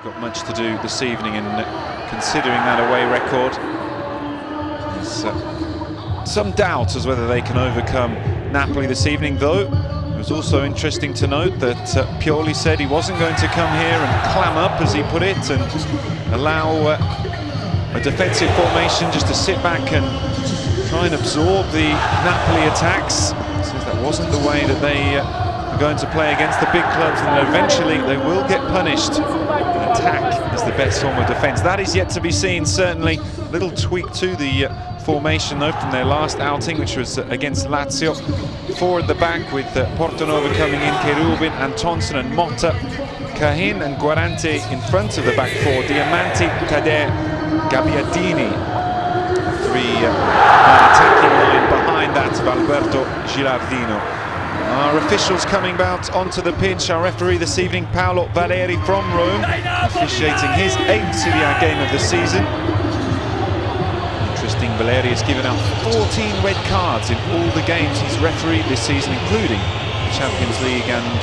got much to do this evening, and considering that away record, there's some doubt as whether they can overcome Napoli this evening, though. It was also interesting to note that Pioli said he wasn't going to come here and clam up, as he put it, and allow a defensive formation just to sit back and try and absorb the Napoli attacks. He says that wasn't the way that they are going to play against the big clubs, and that eventually they will get punished. Attack is the best form of defence. That is yet to be seen, certainly. Little tweak to the formation, though, from their last outing, which was against Lazio. Four at the back, with Portanova coming in, Cherubin, Antonsson and Motta, Cahin and Guarante in front of the back four, Diamanti, Taider, Gamberini. Three-man attacking line behind that of Alberto Gilardino. Our officials coming out onto the pitch. Our referee this evening, Paolo Valeri from Rome, officiating his 8th Serie A game of the season. Interesting, Valeri has given out 14 red cards in all the games he's refereed this season, including the Champions League and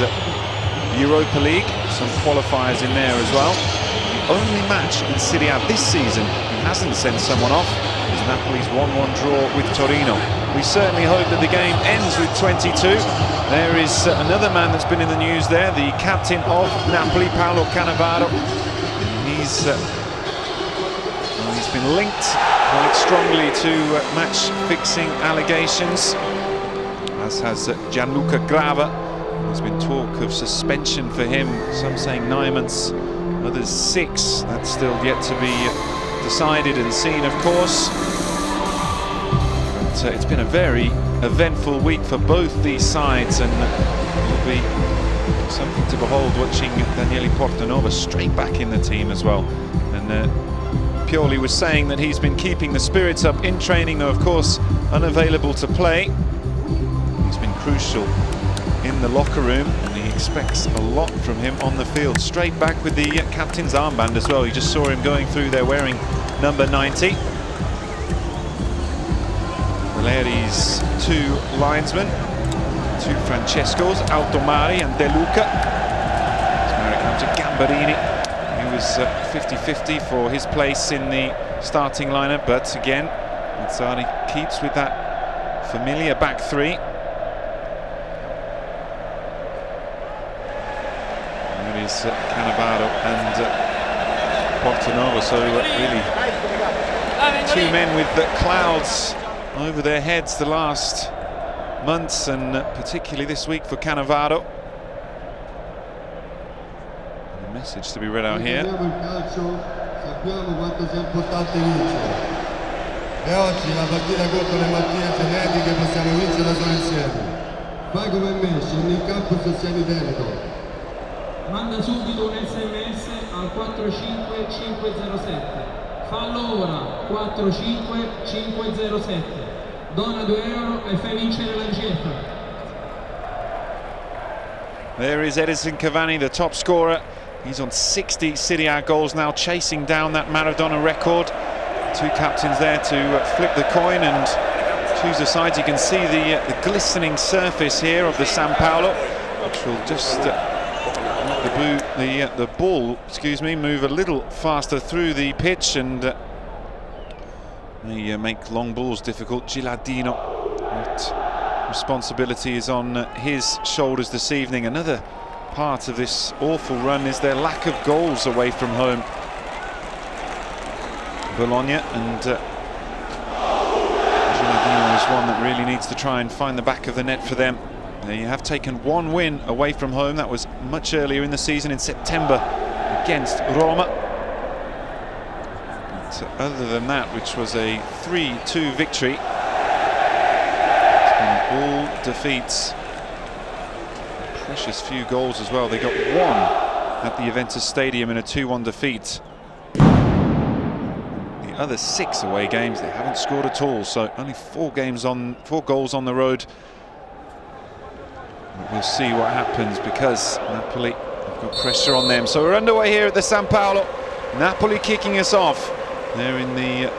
Europa League. Some qualifiers in there as well. The only match in Serie A this season he hasn't sent someone off is Napoli's 1-1 draw with Torino. We certainly hope that the game ends with 22. There is another man that's been in the news there, the captain of Napoli, Paolo Cannavaro. He's been linked quite strongly to match-fixing allegations, as has Gianluca Grava. There's been talk of suspension for him, some saying 9 months, others 6. That's still yet to be decided and seen, of course. But it's been a very eventful week for both these sides, and it will be something to behold watching Daniele Portanova straight back in the team as well. And Pioli was saying that he's been keeping the spirits up in training, though of course unavailable to play. He's been crucial in the locker room, and he expects a lot from him on the field. Straight back with the captain's armband as well. You just saw him going through there wearing number 90. Valeri's 2 linesmen, 2 Francescos, Altomari and De Luca. As now comes to Gamberini. He was 50-50 for his place in the starting lineup, but again, Mazzari keeps with that familiar back 3. There is Cannavaro and Portanova, so really 2 men with the clouds over their heads the last months, and particularly this week for Cannavaro. A message to be read out here. E oggi la partita contro le malattie genetiche possiamo vincerla solo insieme. Fai come me, scendi in campo se sei identico. Manda subito un SMS al 45507. Fallo ora, 45507. Dona €2 e fai vincere la ricerca. There is Edison Cavani, the top scorer. He's on 60 Serie A goals now, chasing down that Maradona record. 2 captains there to flip the coin and choose the sides. You can see the glistening surface here of the San Paolo, which will just make the ball, move a little faster through the pitch, and they make long balls difficult. Gilardino, what responsibility is on his shoulders this evening. Another part of this awful run is their lack of goals away from home. Bologna, and Gilardino is one that really needs to try and find the back of the net for them. They have taken 1 win away from home. That was much earlier in the season, in September, against Roma. But other than that, which was a 3-2 victory, it's been all defeats. Precious few goals as well. They got 1 at the Juventus Stadium in a 2-1 defeat. The other 6 away games they haven't scored at all, so only 4 goals on the road. We'll see what happens, because Napoli have got pressure on them. So we're underway here at the San Paolo. Napoli kicking us off. They're in the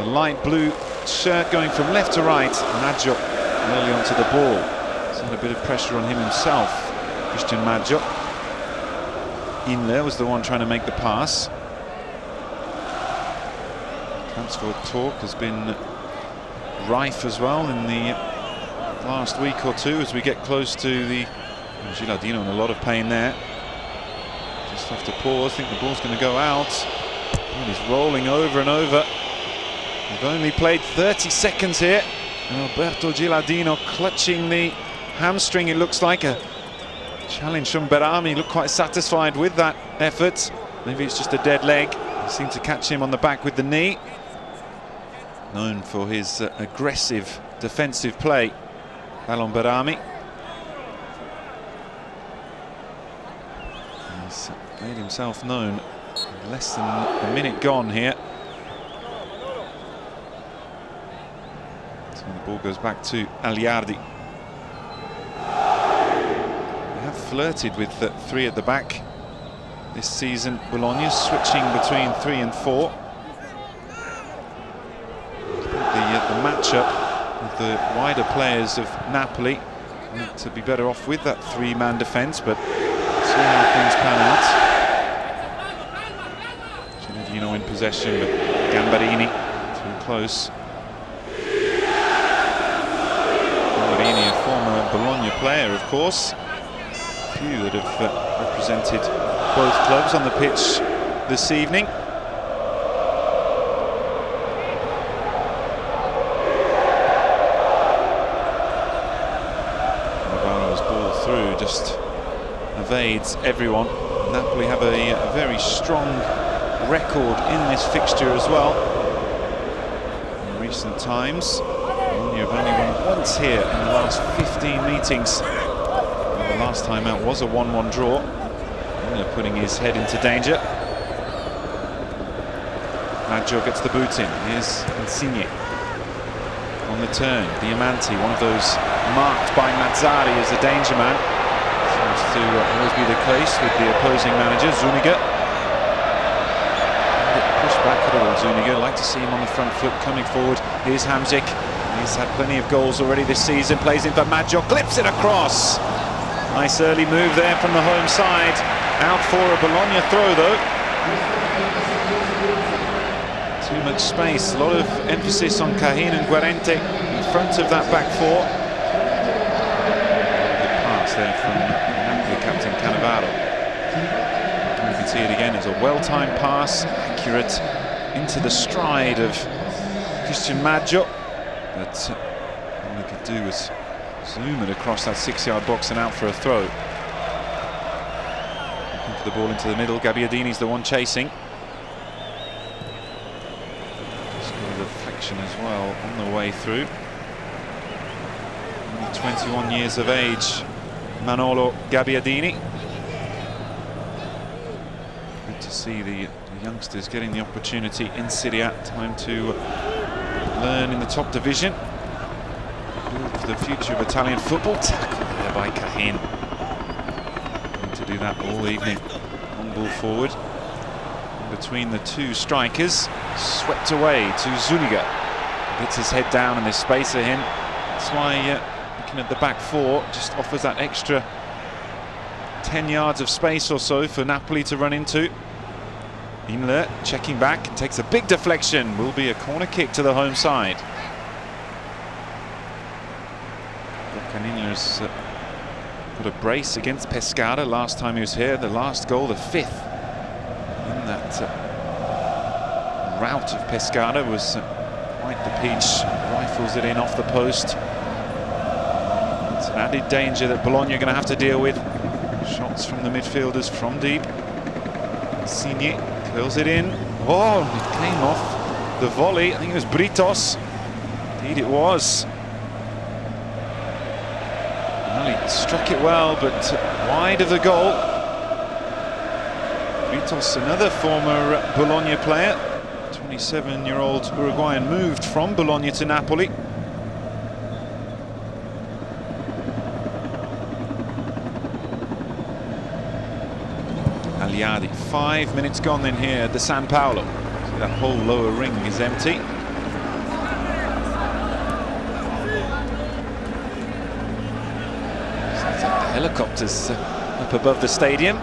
light blue shirt, going from left to right. Maggio early onto the ball. He's had a bit of pressure on him himself, Christian Maggio. Inler was the one trying to make the pass. Transfer talk has been rife as well in the last week or two as we get close to the Gilardino in a lot of pain there. Just have to pause. I think the ball's going to go out. And he's rolling over and over. We've only played 30 seconds here. And Alberto Gilardino clutching the hamstring. It looks like a challenge from Behrami. Looked quite satisfied with that effort. Maybe it's just a dead leg. He seemed to catch him on the back with the knee. Known for his aggressive defensive play, Ballon Behrami. He's made himself known. Less than a minute gone here. So the ball goes back to Agliardi. They have flirted with the 3 at the back this season. Bologna switching between 3 and 4. The matchup with the wider players of Napoli to be better off with that 3-man defence, but see how things pan out. Gilardino in possession, but Gamberini too close. Gamberini, a former Bologna player, of course. A few that have represented both clubs on the pitch this evening. Just evades everyone. Napoli have a very strong record in this fixture as well. In recent times, Bologna have only won once here in the last 15 meetings. And the last time out was a 1-1 draw. Inler putting his head into danger. Maggio gets the boot in. Here's Insigne on the turn. Diamanti, one of those marked by Mazzari as a danger man. Seems to always be the case with the opposing manager, Zuniga. Pushed back a little, Zuniga. Like to see him on the front foot coming forward. Here's Hamsik. He's had plenty of goals already this season. Plays in for Maggio, clips it across. Nice early move there from the home side. Out for a Bologna throw though. Too much space. A lot of emphasis on Cahin and Guarente in front of that back 4. There from Napoli captain Cannavaro. You can see it again. It's a well-timed pass, accurate into the stride of Christian Maggio. But all he could do was zoom it across that 6-yard box and out for a throw. Looking for the ball into the middle. Gabbiadini's the one chasing. Just got a reflection as well on the way through. Only 21 years of age. Manolo Gabbiadini. Good to see the youngsters getting the opportunity in Serie A. Time to learn in the top division. Good for the future of Italian football. Tackled there by Cahin. Going to do that all evening. Long ball forward. In between the 2 strikers. Swept away to Zuniga. Gets his head down and there's space for him. That's why at the back 4 just offers that extra 10 yards of space or so for Napoli to run into. Inler checking back and takes a big deflection. Will be a corner kick to the home side. Inler's put a brace against Pescara last time he was here. The last goal, the 5th in that rout of Pescara, was quite the peach. Rifles it in off the post. An added danger that Bologna are going to have to deal with. Shots from the midfielders from deep. Insigne curls it in. Oh, it came off the volley. I think it was Britos. Indeed it was. Well, he struck it well, but wide of the goal. Britos, another former Bologna player. 27-year-old Uruguayan, moved from Bologna to Napoli. Agliardi, 5 minutes gone then here at the San Paolo. See, that whole lower ring is empty. So the helicopters up above the stadium.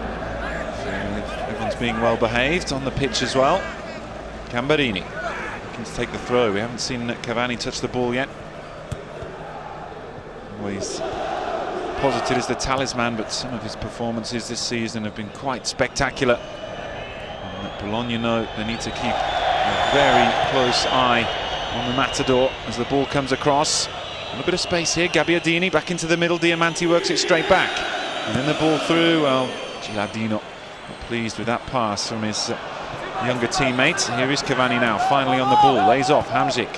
being well behaved on the pitch as well. Gamberini looking to take the throw. We haven't seen Cavani touch the ball yet. Always posited as the talisman, but some of his performances this season have been quite spectacular. And Bologna know they need to keep a very close eye on the Matador as the ball comes across. A little bit of space here. Gabbiadini back into the middle. Diamanti works it straight back. And then the ball through. Well, Gilardino not pleased with that pass from his younger teammates. Here is Cavani now, finally on the ball. Lays off Hamsik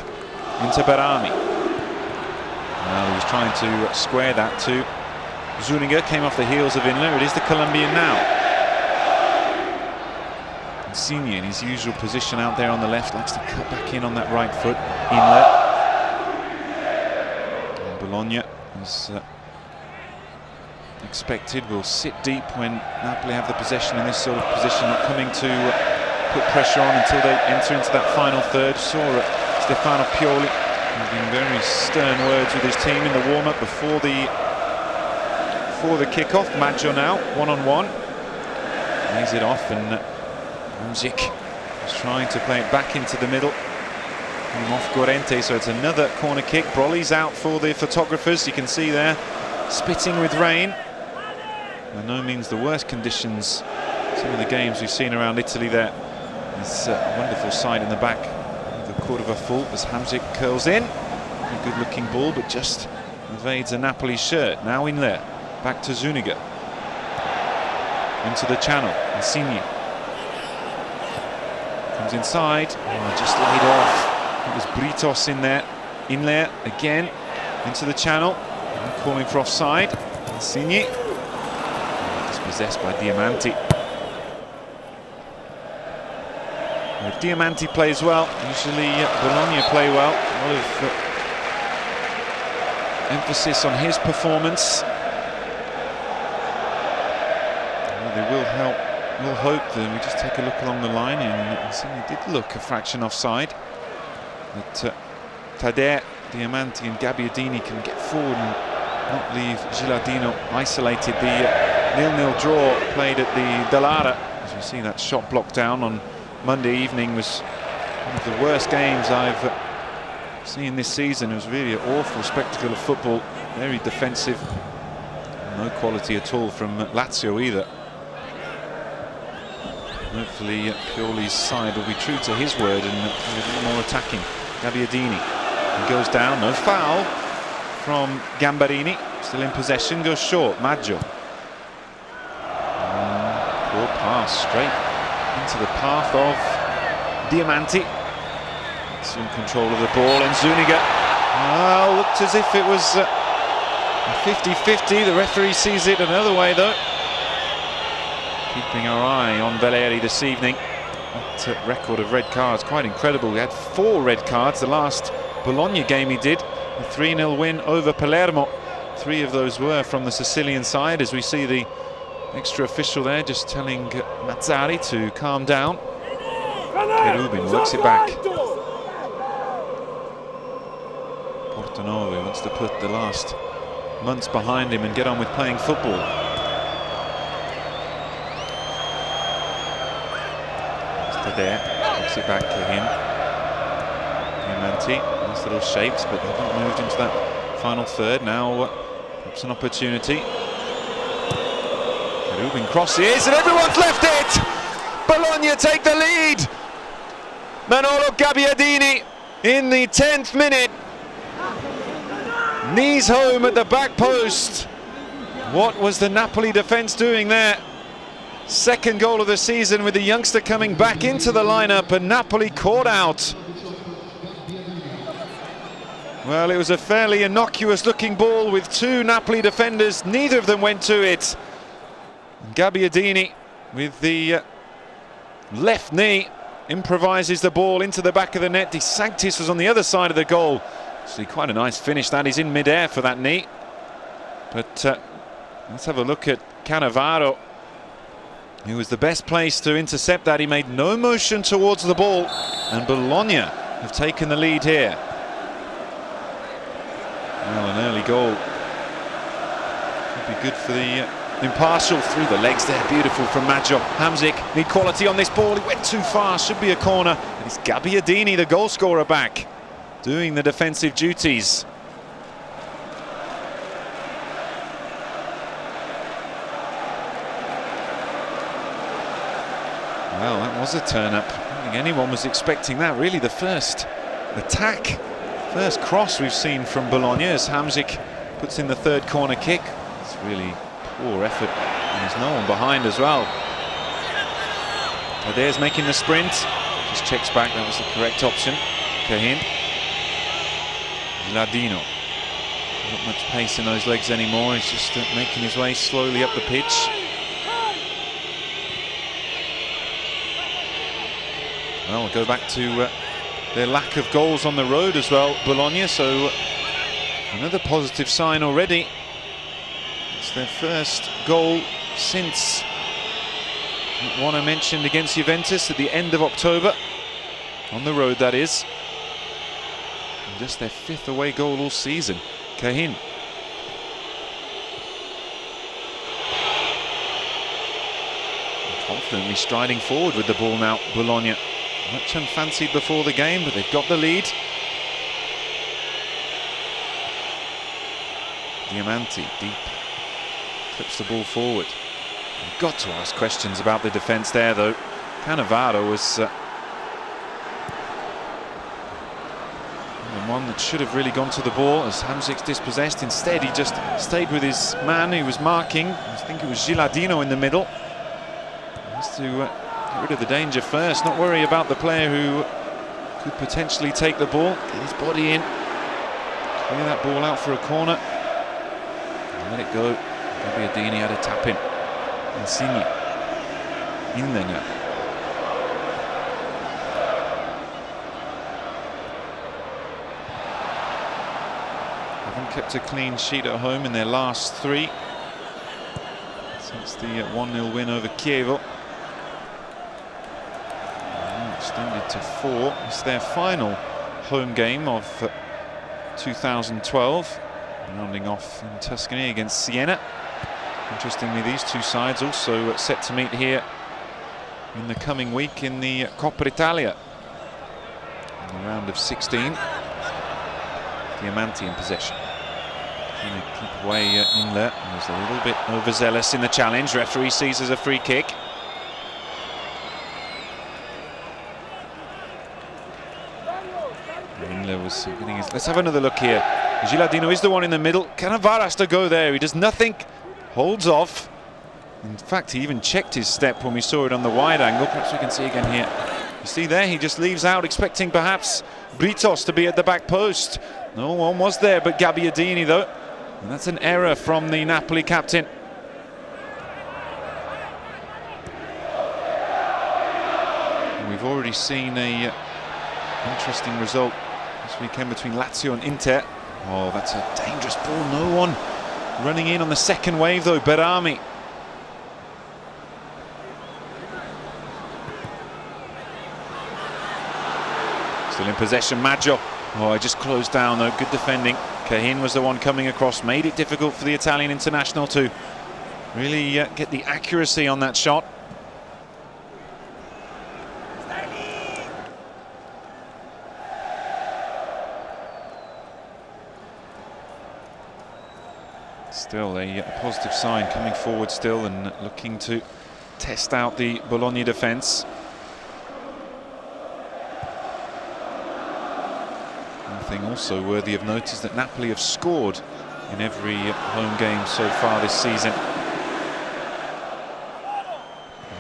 into Behrami. Well, he was trying to square that to Zuniga. Came off the heels of Inler. It is the Colombian now. Insigne in his usual position out there on the left. Likes to cut back in on that right foot. Inler. And Bologna, as expected, will sit deep when Napoli have the possession in this sort of position, not coming to put pressure on until they enter into that final third. Saw Stefano Pioli having very stern words with his team in the warm-up before the kickoff. Maggio now, one-on-one. Lays it off, and Hamsik is trying to play it back into the middle. Coming off Gorente, so it's another corner kick. Broly's out for the photographers. You can see there, spitting with rain. By no means the worst conditions. Some of the games we've seen around Italy there. This wonderful side in the back of the Cordova full as Hamsik curls in. A good looking ball, but just evades a Napoli shirt. Now Inler, back to Zuniga. Into the channel, Insigne. Comes inside, just laid off. It was Britos in there. Inler again, into the channel. Calling for offside. Insigne. Dispossessed by Diamanti. If Diamanti plays well, usually Bologna play well. A lot of emphasis on his performance. Well, they will help. We'll hope that we just take a look along the line, and Insigne did look a fraction offside. But Taider, Diamanti and Gabbiadini can get forward and not leave Gilardino isolated. The 0-0 draw played at the della, as we see that shot blocked down on Monday evening, was one of the worst games I've seen this season. It was really an awful spectacle of football, very defensive, no quality at all from Lazio either. Hopefully Pioli's side will be true to his word and a bit more attacking. Gabbiadini, he goes down, no foul from Gamberini, still in possession, goes short. Maggio, poor pass straight into the path of Diamanti. Excellent control of the ball, and Zuniga looked as if it was a 50-50. The referee sees it another way though. Keeping our eye on Valeri this evening. That record of red cards, quite incredible. He had 4 red cards the last Bologna game he did. A 3-0 win over Palermo. 3 of those were from the Sicilian side, as we see the extra official there just telling Mazzari to calm down. Cherubin works it back. Portanova wants to put the last months behind him and get on with playing football. There, works it back to him. Diamanti, nice little shapes, but haven't moved into that final third. Now perhaps an opportunity. Cherubin crosses, and everyone's left it! Bologna take the lead! Manolo Gabbiadini in the 10th minute. Knees home at the back post. What was the Napoli defence doing there? Second goal of the season with the youngster coming back into the lineup, and Napoli caught out. Well, it was a fairly innocuous looking ball with 2 Napoli defenders. Neither of them went to it. Gabbiadini with the left knee improvises the ball into the back of the net. Sanctis was on the other side of the goal. See, quite a nice finish that. He's in mid-air for that knee. But let's have a look at Cannavaro. He was the best place to intercept that. He made no motion towards the ball, and Bologna have taken the lead here. Well, an early goal could be good for the impartial through the legs there, beautiful from Maggio. Hamsik need quality on this ball, he went too far, should be a corner. And it's Gamberini, the goal scorer, back, doing the defensive duties. Well, that was a turn-up. I don't think anyone was expecting that. Really, the first attack, first cross we've seen from Bologna as Hamsik puts in the third corner kick. It's really poor effort, and there's no one behind as well. Taider's making the sprint. Just checks back, that was the correct option. Kone. Gilardino. Not much pace in those legs anymore. He's just making his way slowly up the pitch. Well, we'll go back to their lack of goals on the road as well, Bologna, so another positive sign already. It's their first goal since one I mentioned against Juventus at the end of October, on the road that is. And just their 5th away goal all season. Kone. Confidently striding forward with the ball now, Bologna. Much unfancied before the game, but they've got the lead. Diamanti, deep, clips the ball forward. You've got to ask questions about the defence there, though. Cannavaro was the one that should have really gone to the ball as Hamsik's dispossessed. Instead, he just stayed with his man who was marking. I think it was Gilardino in the middle. He has to get rid of the danger first, not worry about the player who could potentially take the ball. Get his body in, clear that ball out for a corner, and let it go. Gamberini had a tap in. Insigne. Inler. Haven't kept a clean sheet at home in their last 3 since the 1-0 win over Chievo. Extended to 4. It's their final home game of 2012, rounding off in Tuscany against Siena. Interestingly, these two sides also set to meet here in the coming week in the Coppa Italia in the round of 16. Diamanti in possession. Trying to keep away Inler. He's a little bit overzealous in the challenge. Referee sees as a free kick. Inler was getting his... Let's have another look here. Gilardino is the one in the middle. Cannavaro has to go there. He does nothing. Holds off. In fact, he even checked his step when we saw it on the wide angle. Perhaps we can see again here. You see there, he just leaves out, expecting perhaps Britos to be at the back post. No one was there but Gamberini, though. And that's an error from the Napoli captain. And we've already seen a interesting result this weekend between Lazio and Inter. Oh, that's a dangerous ball. No one running in on the second wave, though. Behrami. Still in possession, Maggio. Oh, I just closed down, though. Good defending. Kone was the one coming across. Made it difficult for the Italian international to really get the accuracy on that shot. Still a positive sign coming forward still and looking to test out the Bologna defence. One thing also worthy of note is that Napoli have scored in every home game so far this season.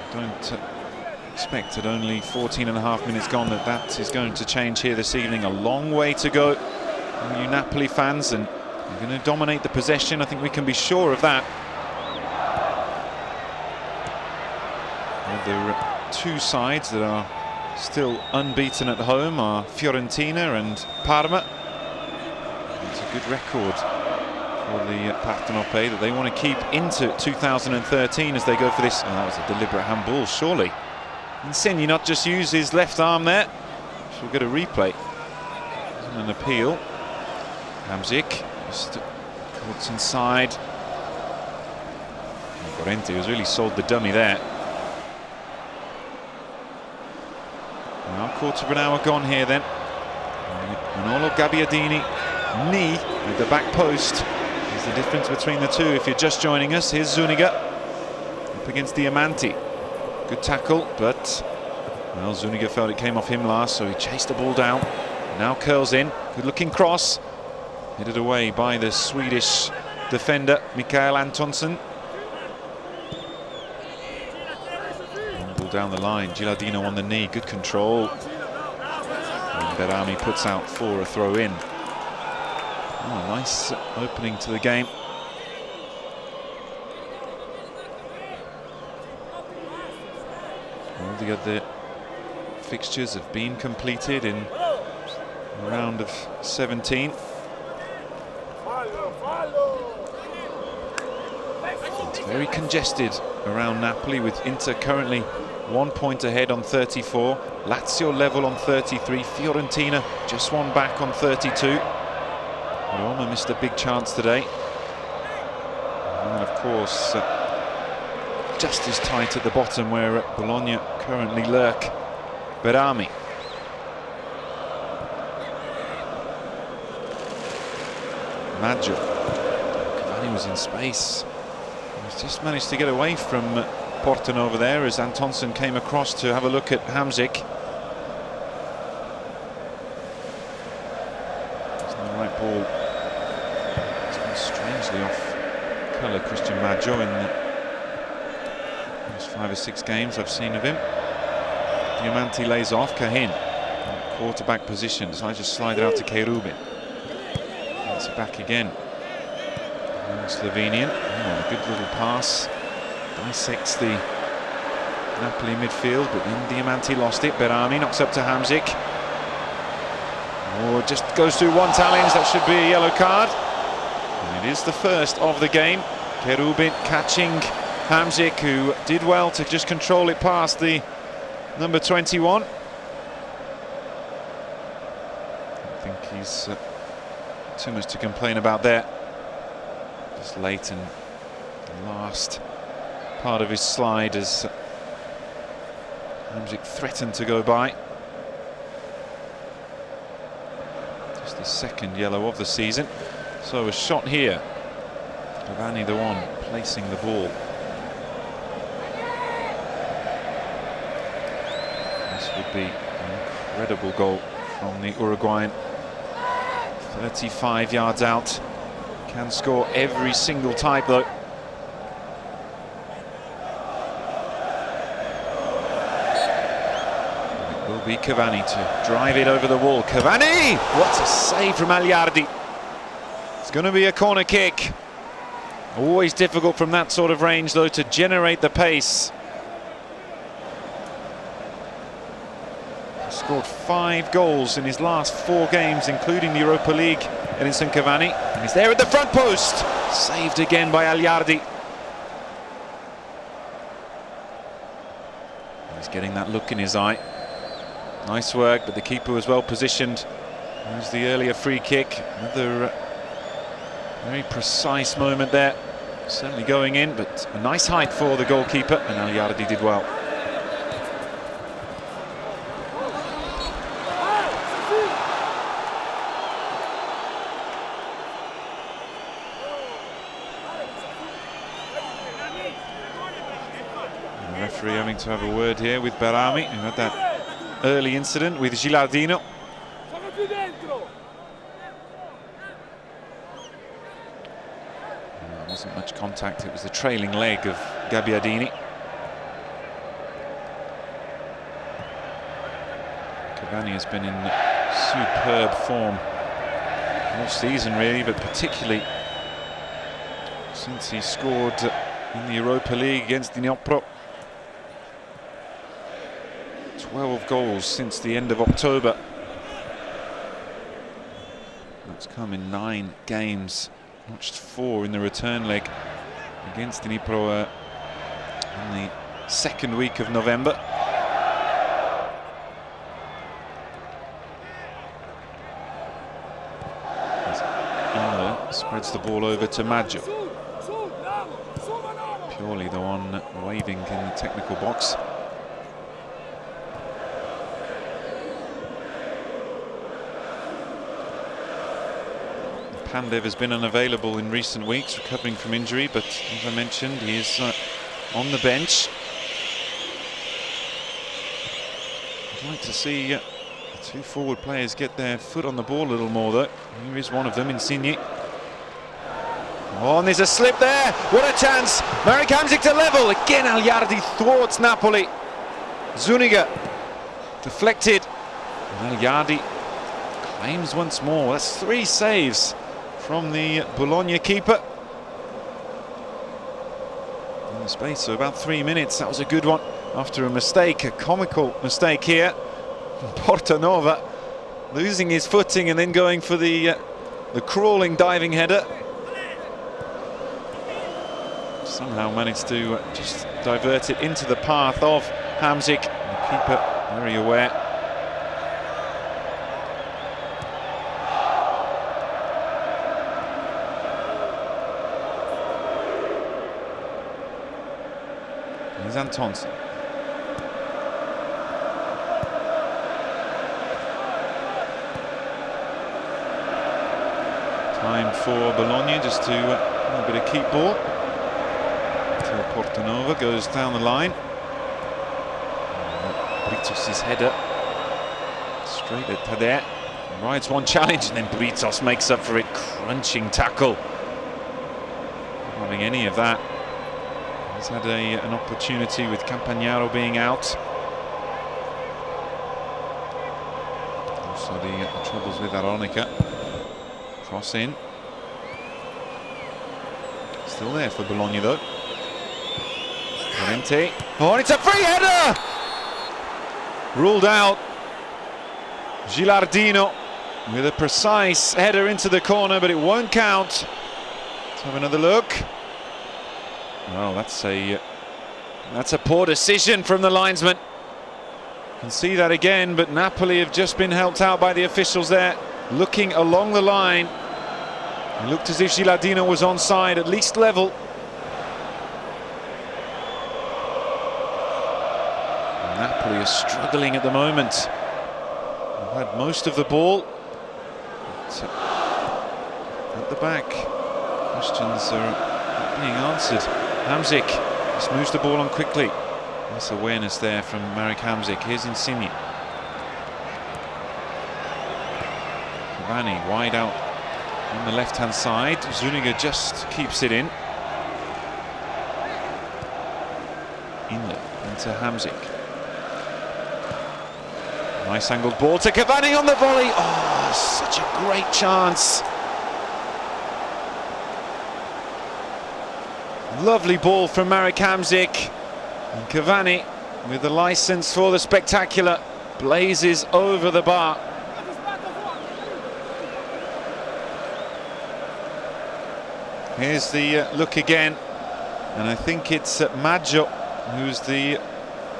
I don't expect at only 14.5 minutes gone that is going to change here this evening. A long way to go for you Napoli fans, and they're going to dominate the possession. I think we can be sure of that. Well, there are two sides that are still unbeaten at home are Fiorentina and Parma. It's a good record for the Portanova that they want to keep into 2013 as they go for this. Oh, that was a deliberate handball, surely. Insigne not just use his left arm there. She'll get a replay. Isn't an appeal. Hamsik just cuts inside. He was really sold the dummy there. Now quarter of an hour gone here then. Manolo Gabbiadini, knee at the back post is the difference between the two if you're just joining us. Here's Zuniga up against Diamanti. Good tackle, but well, Zuniga felt it came off him last, so he chased the ball down. Now curls in, good looking cross. Headed away by the Swedish defender, Mikael Antonsson. Ball down the line, Gilardino on the knee, good control. And Behrami puts out for a throw in. Oh, nice opening to the game. All the other fixtures have been completed in the round of 17. It's very congested around Napoli, with Inter currently 1 point ahead on 34, Lazio level on 33, Fiorentina just one back on 32. Roma missed a big chance today. And of course, just as tight at the bottom where Bologna currently lurk. Behrami. Maggio. Cavani was in space. He's just managed to get away from Portanova there as Antonsson came across to have a look at Hamsik. It's the right ball. It's been strangely off colour, Christian Maggio, in the first 5 or 6 games I've seen of him. Diamanti lays off, Kahin. Quarterback position, so I just slide it out to Cherubin. It's back again. Slovenian. Oh, a good little pass. Dissects the Napoli midfield, but then Diamanti lost it. Behrami knocks up to Hamsik. Oh, just goes through one challenge. That should be a yellow card. And it is the first of the game. Cherubin catching Hamsik, who did well to just control it past the number 21. I think he's too much to complain about there. Just late and the last part of his slide as Hamsik threatened to go by. Just the second yellow of the season. So a shot here. Cavani the one placing the ball. This would be an incredible goal from the Uruguayan. 35 yards out. Can score every single type though. It will be Cavani to drive it over the wall. Cavani! What a save from Agliardi. It's going to be a corner kick. Always difficult from that sort of range though to generate the pace. He scored 5 goals in his last 4 games, including the Europa League, Edinson Cavani. And he's there at the front post. Saved again by Agliardi. He's getting that look in his eye. Nice work, but the keeper was well positioned. There's the earlier free kick. Another very precise moment there. Certainly going in, but a nice height for the goalkeeper, and Agliardi did well. And the referee having to have a word here with Behrami, who had that early incident with Gilardino. Wasn't much contact, it was the trailing leg of Gabbiadini. Cavani has been in superb form all season really, but particularly since he scored in the Europa League against Dnipro. 12 goals since the end of October. That's come in 9 games. Notched 4 in the return leg against Dnipro in the second week of November. As Inler spreads the ball over to Maggio. Pioli, the one waving in the technical box. Pandev has been unavailable in recent weeks, recovering from injury, but as I mentioned, he is on the bench. I'd like to see the two forward players get their foot on the ball a little more, though. Here is one of them, Insigne. Oh, and there's a slip there. What a chance. Hamsik to level. Again, Agliardi thwarts Napoli. Zuniga deflected. And Agliardi claims once more. That's 3 saves from the Bologna keeper. In the space of about 3 minutes, that was a good one. After a mistake, a comical mistake here. Portanova losing his footing and then going for the crawling diving header. Somehow managed to just divert it into the path of Hamsik. The keeper very aware. Here's Antonsson. Time for Bologna just to a bit of keep ball. Until Portanova goes down the line. Britos' header straight at Taider. Rides one challenge and then Britos makes up for it. Crunching tackle. Not having any of that. He's had an opportunity with Cannavaro being out. Also the troubles with Aronica. Cross in. Still there for Bologna though. Valente. Oh, and it's a free header! Ruled out. Gilardino with a precise header into the corner, but it won't count. Let's have another look. Well, that's a poor decision from the linesman. You can see that again, but Napoli have just been helped out by the officials there. Looking along the line. It looked as if Gilardino was onside, at least level. And Napoli are struggling at the moment. They've had most of the ball. But at the back, questions are not being answered. Hamsik just moves the ball on quickly. Nice awareness there from Hamsik. Here's Insigne. Cavani wide out on the left-hand side. Zuniga just keeps it in. Inler into Hamsik. Nice angled ball to Cavani on the volley. Oh, such a great chance. Lovely ball from Hamsik. And Cavani, with the license for the spectacular, blazes over the bar. Here's the look again, and I think it's Maggio who's the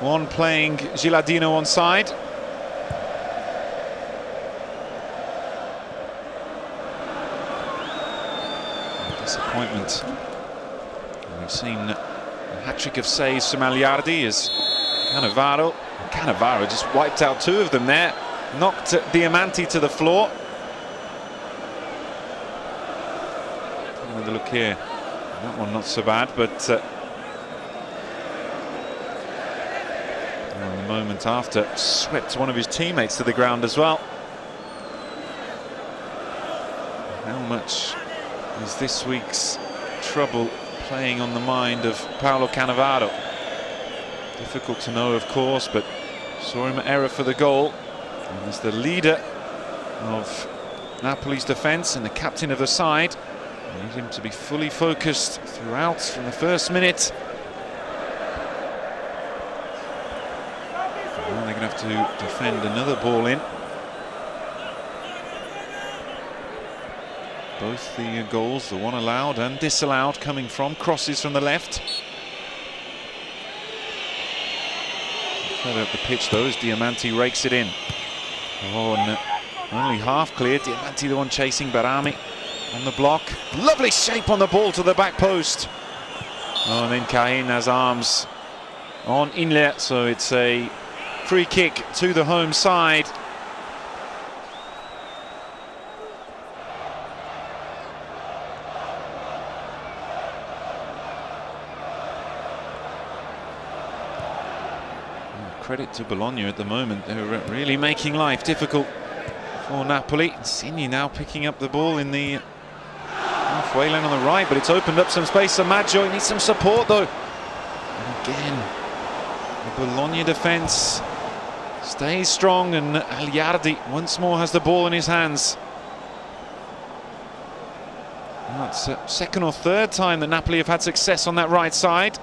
one playing Gilardino on side. Disappointment. We've seen a hat-trick of saves from Agliardi as Cannavaro just wiped out 2 of them there, knocked Diamanti to the floor. Another look here. That one not so bad, but the moment after, swept one of his teammates to the ground as well. How much is this week's trouble playing on the mind of Paolo Cannavaro? Difficult to know, of course, but saw him error for the goal. And as the leader of Napoli's defence and the captain of the side, I need him to be fully focused throughout from the first minute. Now they're going to have to defend another ball in. Both the goals, the one allowed and disallowed, coming from crosses from the left. Further up the pitch though as Diamanti rakes it in. Oh, and only half cleared. Diamanti the one chasing Behrami on the block. Lovely shape on the ball to the back post. Oh, and then Cain has arms on Inler, so it's a free kick to the home side. Credit to Bologna at the moment. They're really making life difficult for Napoli. Insigne now picking up the ball in the halfway lane on the right, but it's opened up some space for Maggio. He needs some support though. And again, the Bologna defence stays strong, and Agliardi once more has the ball in his hands. That's the second or third time that Napoli have had success on that right side.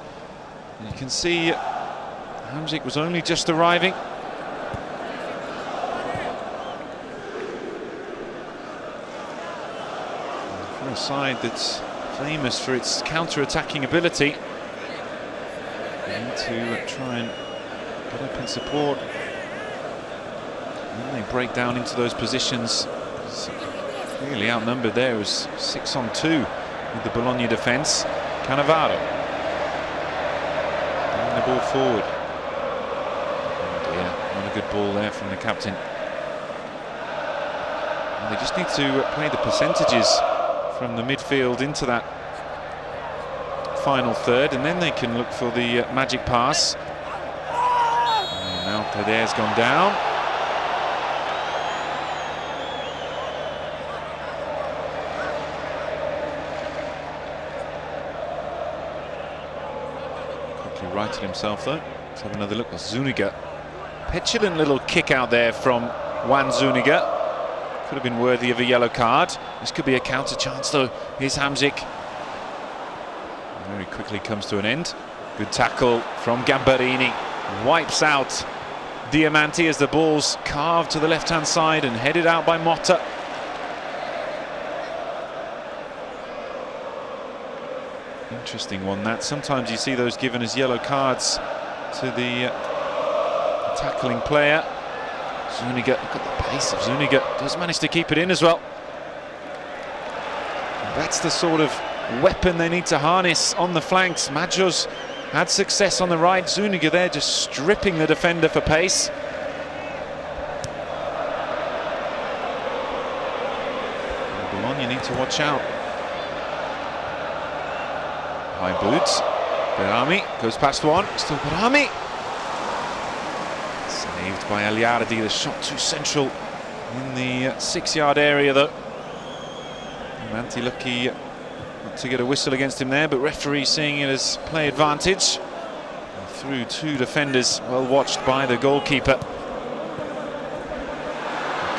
And you can see Hamsik was only just arriving. For a side that's famous for its counter-attacking ability, they need to try and get up in support. And then they break down into those positions. It's really outnumbered there. It was 6-on-2 with the Bologna defence. Cannavaro bringing the ball forward. Not a good ball there from the captain. And they just need to play the percentages from the midfield into that final third, and then they can look for the magic pass. And now Taider's gone down. Quickly righted himself though. Let's have another look at Zuniga. Petulant little kick out there from Zuniga. Could have been worthy of a yellow card. This could be a counter chance though. Here's Hamsik. Very quickly comes to an end. Good tackle from Gamberini. Wipes out Diamanti as the ball's carved to the left-hand side and headed out by Motta. Interesting one that. Sometimes you see those given as yellow cards to the tackling player. Zuniga, look at the pace of Zuniga, does manage to keep it in as well. And that's the sort of weapon they need to harness on the flanks. Maggio's had success on the right. Zuniga there just stripping the defender for pace. And Bologna need to watch out. High boots. Behrami goes past one. Still Behrami. Saved by Agliardi. The shot too central in the 6-yard area though. Diamanti lucky not to get a whistle against him there, but referee seeing it as play advantage. And through two defenders, well watched by the goalkeeper.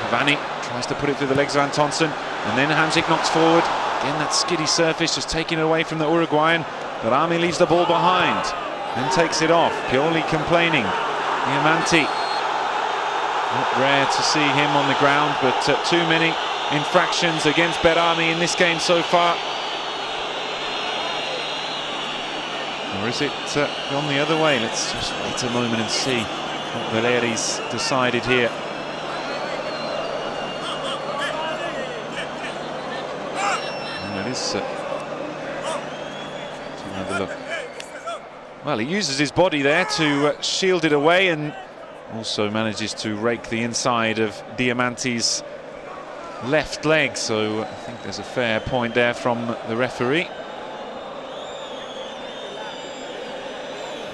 Cavani tries to put it through the legs of Antonsson, and then Hamsik knocks forward. Again, that skiddy surface just taking it away from the Uruguayan. Behrami leaves the ball behind, then takes it off, purely complaining. Diamanti. Not rare to see him on the ground, but too many infractions against Behrami in this game so far. Or is it gone the other way? Let's just wait a moment and see what Valeri's decided here. And it is another look. Well, he uses his body there to shield it away, and also manages to rake the inside of Diamanti's left leg, so I think there's a fair point there from the referee.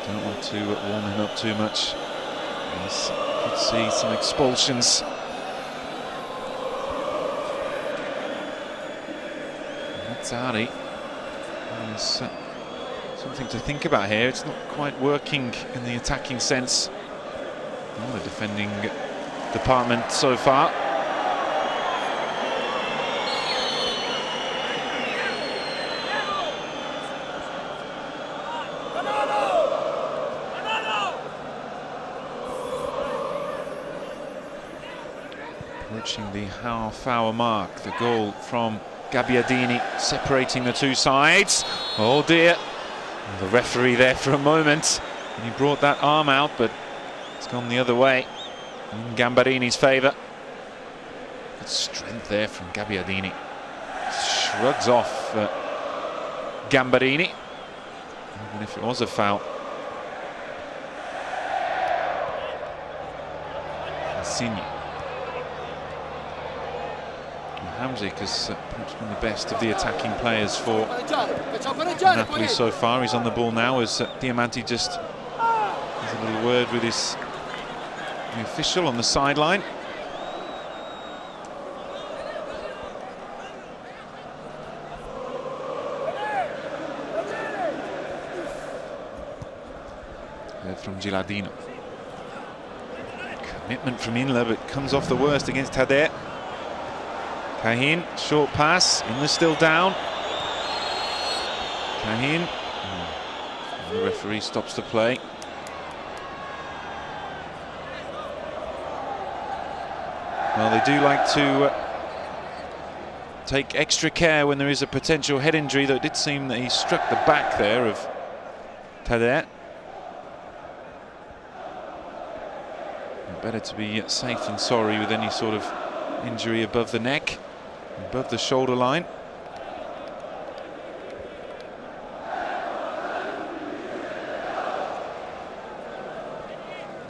Don't want to warm him up too much. Yes, could see some expulsions. That's Ari. There's something to think about here. It's not quite working in the attacking sense. Not a defending department so far. Approaching the half-hour mark, the goal from Gamberini separating the two sides. Oh dear, the referee there for a moment, and he brought that arm out, but it's gone the other way in Gamberini's favour. Good strength there from Gamberini. Shrugs off Gamberini. even if it was a foul. Insigne. Hamsik has perhaps been the best of the attacking players for Napoli so far. He's on the ball now as Diamanti just has a little word with the official on the sideline. From Gilardino. Commitment from Inler, but comes off the worst against Taider. Kahin, short pass. Inler still down. Kahin. The referee stops the play. Well, they do like to take extra care when there is a potential head injury, though it did seem that he struck the back there of Taider. Better to be safe than sorry with any sort of injury above the neck, above the shoulder line.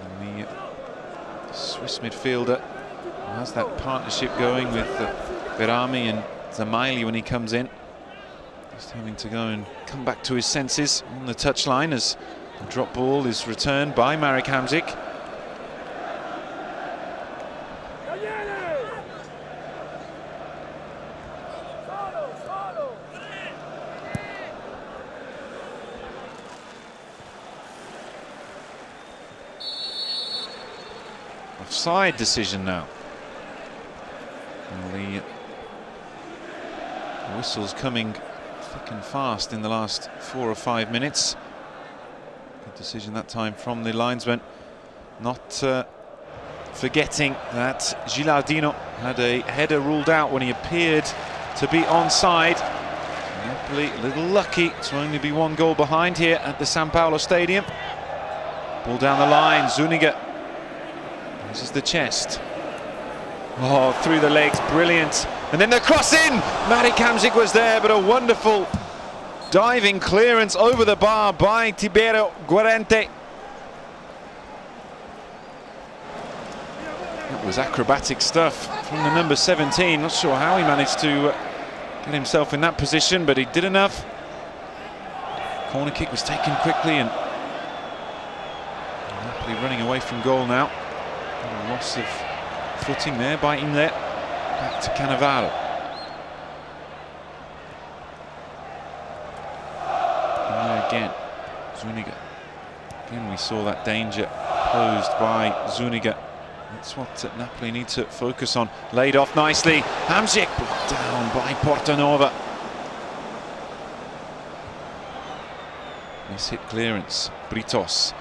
And the Swiss midfielder has that partnership going with Behrami and Zamaili when he comes in. Just having to go and come back to his senses on the touchline as the drop ball is returned by Marek Hamsik. Offside decision now. Well, the whistle's coming thick and fast in the last 4 or 5 minutes. Good decision that time from the linesman. Not forgetting that Gilardino had a header ruled out when he appeared to be onside. Napoli a little lucky to only be 1 goal behind here at the San Paolo Stadium. Ball down the line, Zuniga. This is the chest. Oh, through the legs, brilliant. And then the cross in! Marek Hamsik was there, but a wonderful diving clearance over the bar by Tiberio Guarente. That was acrobatic stuff from the number 17. Not sure how he managed to get himself in that position, but he did enough. Corner kick was taken quickly, and Napoli running away from goal now. A loss of footing there by Inler. Back to Cannavaro. Inler again. Zuniga. Again we saw that danger posed by Zuniga. That's what Napoli need to focus on. Laid off nicely. Hamsik brought down by Portanova. Nice hit clearance. Britos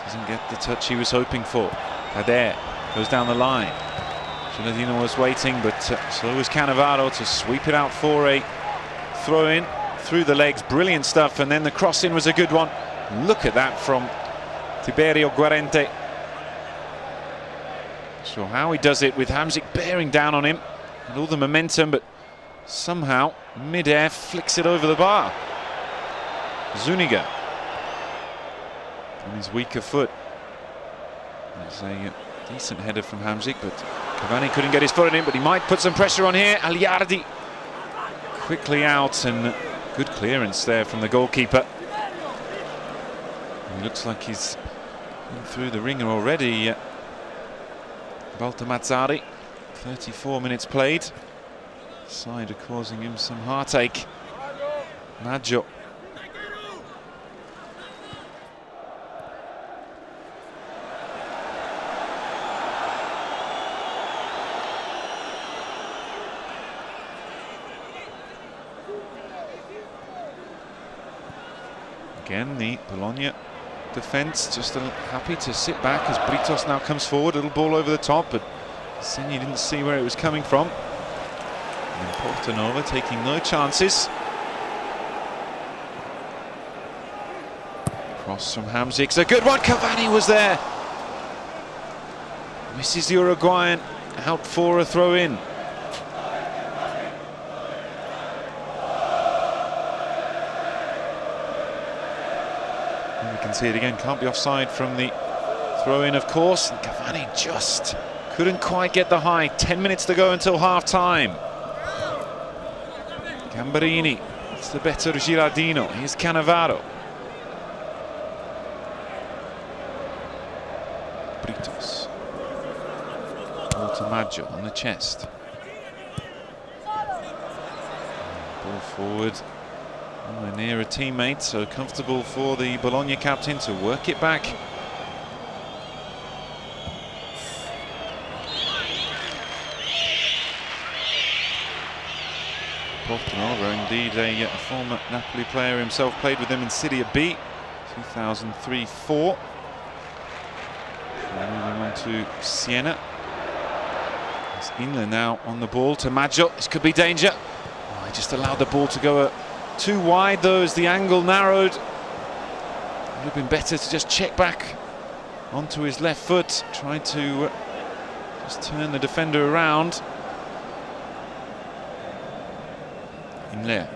doesn't get the touch he was hoping for. Taider goes down the line. Gilardino was waiting, but so was Cannavaro to sweep it out for a throw-in through the legs. Brilliant stuff, and then the cross-in was a good one. Look at that from Tiberio Guarente. Not sure how he does it with Hamsik bearing down on him and all the momentum, but somehow mid-air flicks it over the bar. Zuniga on his weaker foot. There's a decent header from Hamsik, but Cavani couldn't get his foot in, but he might put some pressure on here. Agliardi quickly out, and good clearance there from the goalkeeper. He looks like he's been through the ringer already. Baltamazzari, 34 minutes played. Side are causing him some heartache. Maggio. Again, the Bologna defence just happy to sit back as Britos now comes forward. A little ball over the top, but Insigne didn't see where it was coming from. And Portanova taking no chances. Cross from Hamsik. It's a good one. Cavani was there. Misses the Uruguayan out for a throw-in. can see it again. Can't be offside from the throw-in, of course. And Cavani just couldn't quite get the high. 10 minutes to go until half-time. Gamberini, it's the better Gilardino. Here's Cannavaro. Britos. Ball to Maggio on the chest. Ball forward. Nowhere near a teammate, so comfortable for the Bologna captain to work it back. Portanova, indeed a former Napoli player himself, played with them in Serie B 2003-04. Moving on to Siena. It's Inler now on the ball to Maggio. This could be danger. Oh, he just allowed the ball to go too wide though as the angle narrowed. Would have been better to just check back onto his left foot. Tried to just turn the defender around. Inler.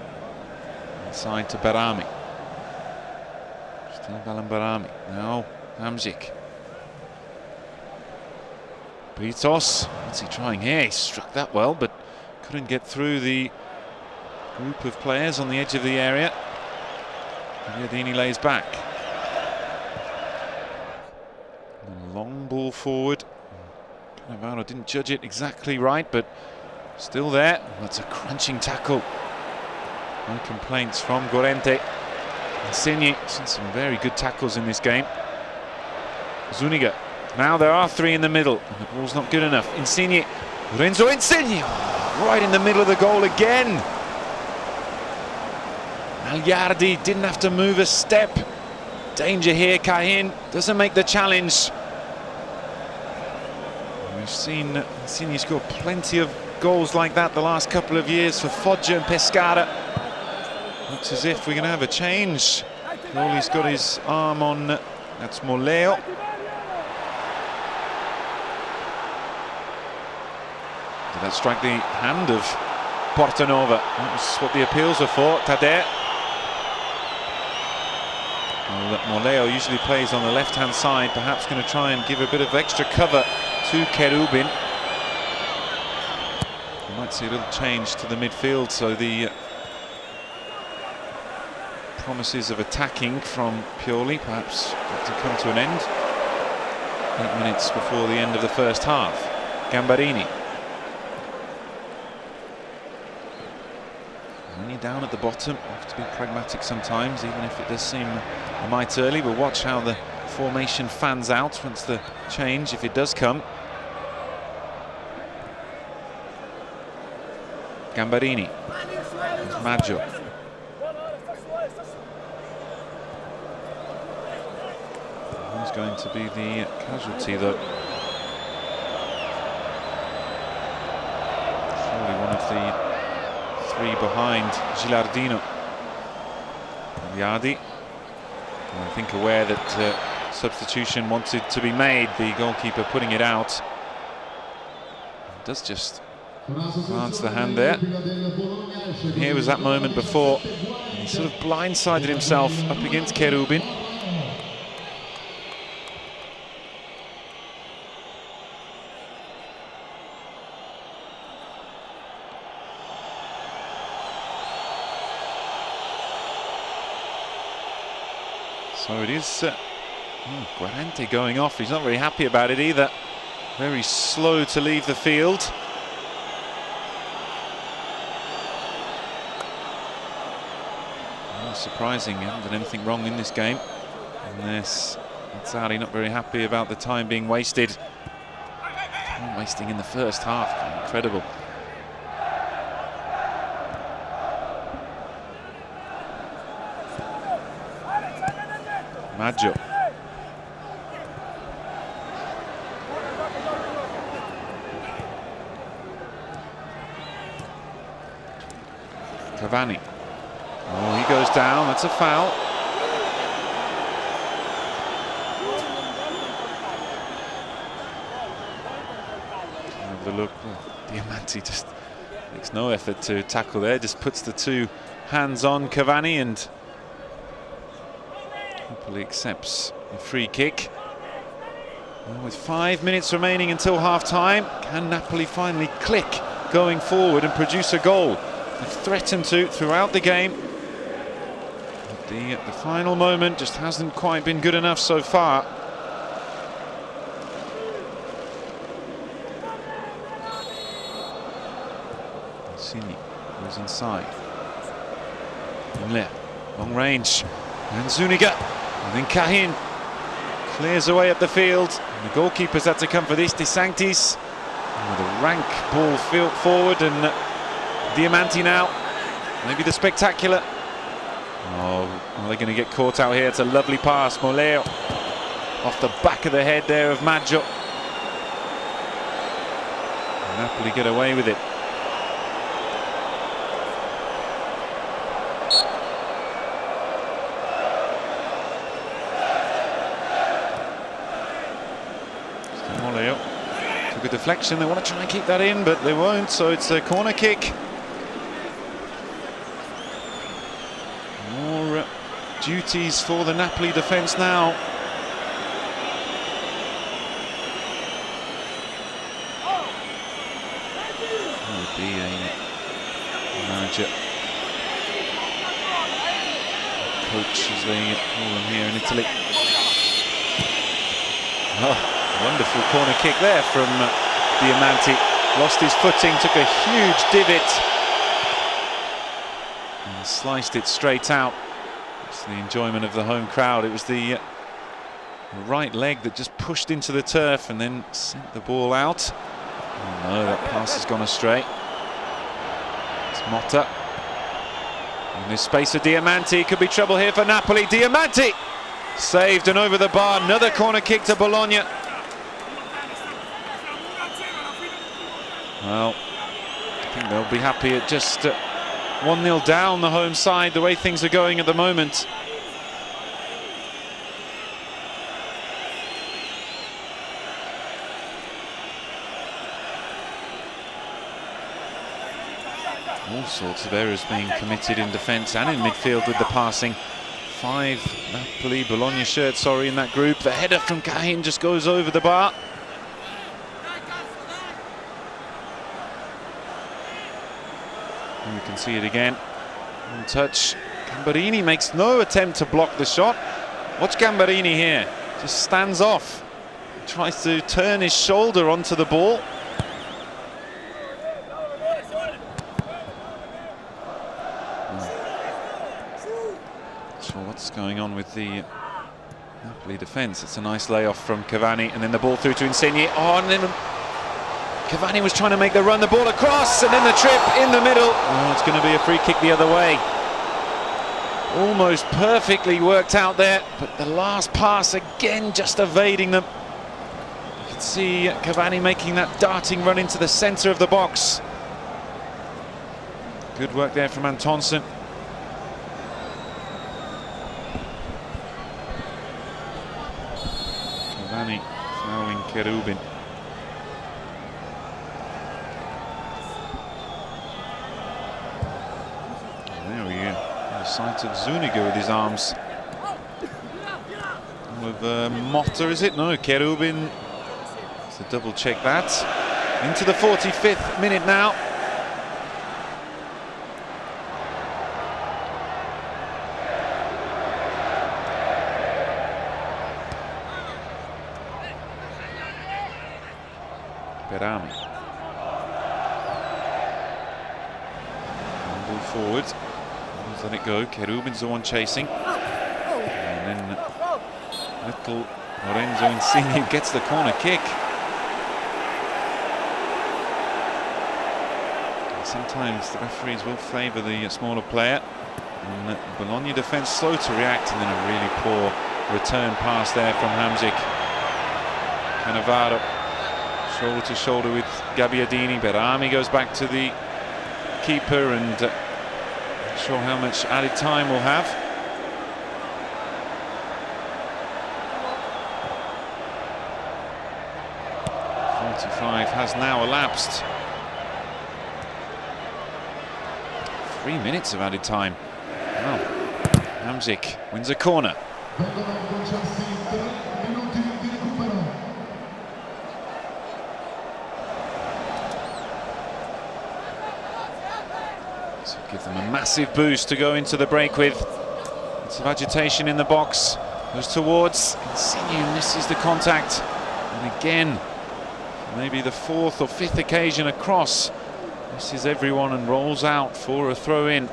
Inside to Behrami. Still Behrami. Now Hamsik. Britos. What's he trying here? He struck that well, but couldn't get through the group of players on the edge of the area. Agliardi lays back. A long ball forward. Cannavaro didn't judge it exactly right, but still there. That's a crunching tackle. No complaints from Gorente. Insigne, seen some very good tackles in this game. Zuniga. Now there are three in the middle, and the ball's not good enough. Insigne, Renzo Insigne, right in the middle of the goal again. Agliardi didn't have to move a step. Danger here, Cahin doesn't make the challenge. We've seen Insigne score plenty of goals like that the last couple of years for Foggia and Pescara. Looks as if we're going to have a change. Pioli's got his arm on, that's Morleo. Did that strike the hand of Portanova? That was what the appeals were for. Taider. Well, Morleo usually plays on the left-hand side, perhaps going to try and give a bit of extra cover to Cherubin. You might see a little change to the midfield, so the promises of attacking from Pioli perhaps got to come to an end. 8 minutes before the end of the first half. Gamberini. Only down at the bottom, have to be pragmatic sometimes, even if it does seem a mite early. We'll watch how the formation fans out once the change, if it does come. Gamberini. There's Maggio. Who's going to be the casualty though? Surely one of the three behind Gilardino. Agliardi, I think aware that substitution wanted to be made, the goalkeeper putting it out. Does just glance the hand there. And here was that moment before. He sort of blindsided himself up against Cherubin. So it is Gorente going off. He's not very happy about it either. Very slow to leave the field. Well, surprising, he hasn't done anything wrong in this game. Unless Mazzari not very happy about the time being wasted. Time wasting in the first half, incredible. Maggio. Cavani. Oh, he goes down. That's a foul. Have a look. Oh, Diamanti just makes no effort to tackle there. Just puts the two hands on Cavani and Napoli accepts a free kick. And with 5 minutes remaining until half-time, can Napoli finally click going forward and produce a goal? They've threatened to throughout the game. But the final moment just hasn't quite been good enough so far. Insigne goes inside. Inler, long range, and Zuniga, and then Cahin clears away up the field. And the goalkeeper's had to come for this. Sanctis with a rank ball forward, and Diamanti now. Maybe the spectacular. Oh, are they going to get caught out here? It's a lovely pass. Morleo off the back of the head there of Maggio. And Napoli get away with it. Morleo took a deflection. They want to try and keep that in, but they won't, so it's a corner kick. More duties for the Napoli defence now. That would be a manager, coach as they call them here in Italy. Oh. Wonderful corner kick there from Diamanti. Lost his footing, took a huge divot and sliced it straight out. It's the enjoyment of the home crowd. It was the right leg that just pushed into the turf and then sent the ball out. Oh no, that pass has gone astray. It's Motta. In this space of Diamanti, could be trouble here for Napoli. Diamanti saved and over the bar. Another corner kick to Bologna. Well, I think they'll be happy at just 1-0 down the home side, the way things are going at the moment. All sorts of errors being committed in defence and in midfield with the passing. 5 Napoli, Bologna shirts, sorry, in that group. The header from Cahin just goes over the bar. And we can see it again. One touch. Gamberini makes no attempt to block the shot. Watch Gamberini here. Just stands off. Tries to turn his shoulder onto the ball. Not sure what's going on with the Napoli defence. It's a nice layoff from Cavani, and then the ball through to Insigne. Oh, and then Cavani was trying to make the run, the ball across, and then the trip in the middle. Oh, it's going to be a free kick the other way. Almost perfectly worked out there, but the last pass again just evading them. You can see Cavani making that darting run into the centre of the box. Good work there from Antonsson. Cavani fouling Cherubin. Sight of Zuniga with his arms. With Motta, is it? No, Cherubin. To double check that. Into the 45th minute now. Behrami. Ball forward. Let it go. Cherubin's the one chasing. And then little Lorenzo Insigne gets the corner kick. Sometimes the referees will favour the smaller player. And Bologna defence slow to react, and then a really poor return pass there from Hamsik. Cannavaro shoulder to shoulder with Gagliardini. Behrami goes back to the keeper, and not sure how much added time we'll have. .45 has now elapsed. 3 minutes of added time. Well, Hamsik wins a corner. Vengono concessi 3 minuti di recupero. So give them a massive boost to go into the break with. Lots of agitation in the box. Goes towards Insigne, misses the contact. And again, maybe the 4th or 5th occasion across. Misses everyone and rolls out for a throw-in.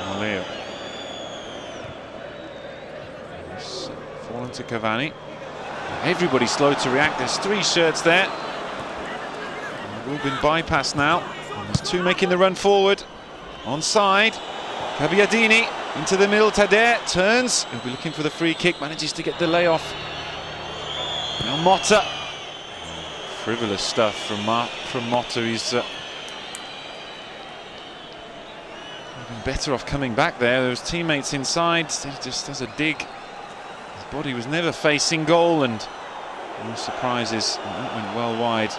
Morleo. Fallen to Cavani. Everybody's slow to react. There's 3 shirts there. All been bypassed now. There's 2 making the run forward. Onside. Gagliardini into the middle. Taider turns. He'll be looking for the free kick. Manages to get the layoff. Now Motta. Frivolous stuff from Motta. He's been better off coming back there. There was teammates inside. He just has a dig. His body was never facing goal, and no surprises. That went well wide.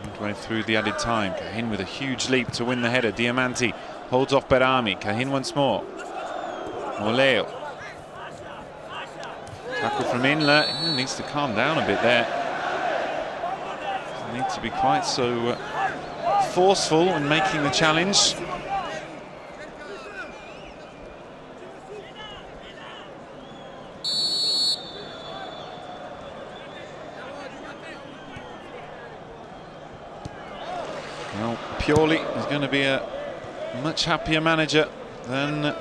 Midway through the added time, Cahin with a huge leap to win the header. Diamanti holds off Behrami. Cahin once more. Morleo. Tackle from Inler. He needs to calm down a bit there. Doesn't need to be quite so forceful in making the challenge. Well, Pioli is going to be a much happier manager than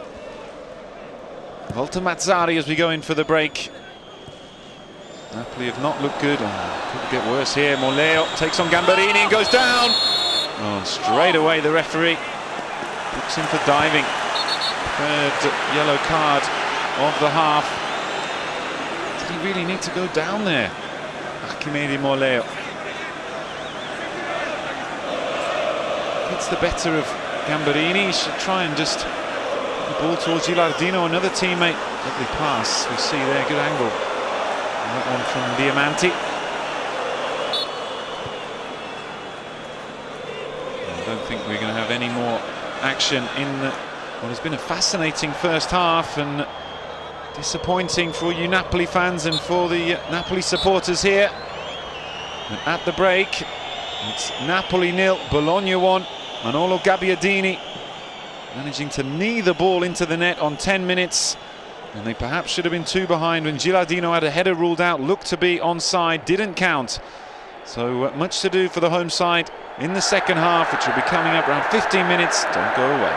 Walter Mazzari as we go in for the break. Napoli have not looked good, and could get worse here. Morleo takes on Gamberini and goes down. Oh, and straight away the referee books him for diving. 3rd yellow card of the half. Did he really need to go down there? Archimede Morleo. Gets the better of Gamberini. He should try and just the ball towards Gilardino, another teammate. Lovely pass we see there, good angle. And that one from Diamanti. I don't think we're going to have any more action in what has been a fascinating first half, and disappointing for you Napoli fans and for the Napoli supporters here. And at the break, it's Napoli 0, Bologna 1. Manolo Gagliardini managing to knee the ball into the net on 10 minutes. And they perhaps should have been 2 behind when Gilardino had a header ruled out, looked to be onside, didn't count. So much to do for the home side in the second half, which will be coming up around 15 minutes. Don't go away.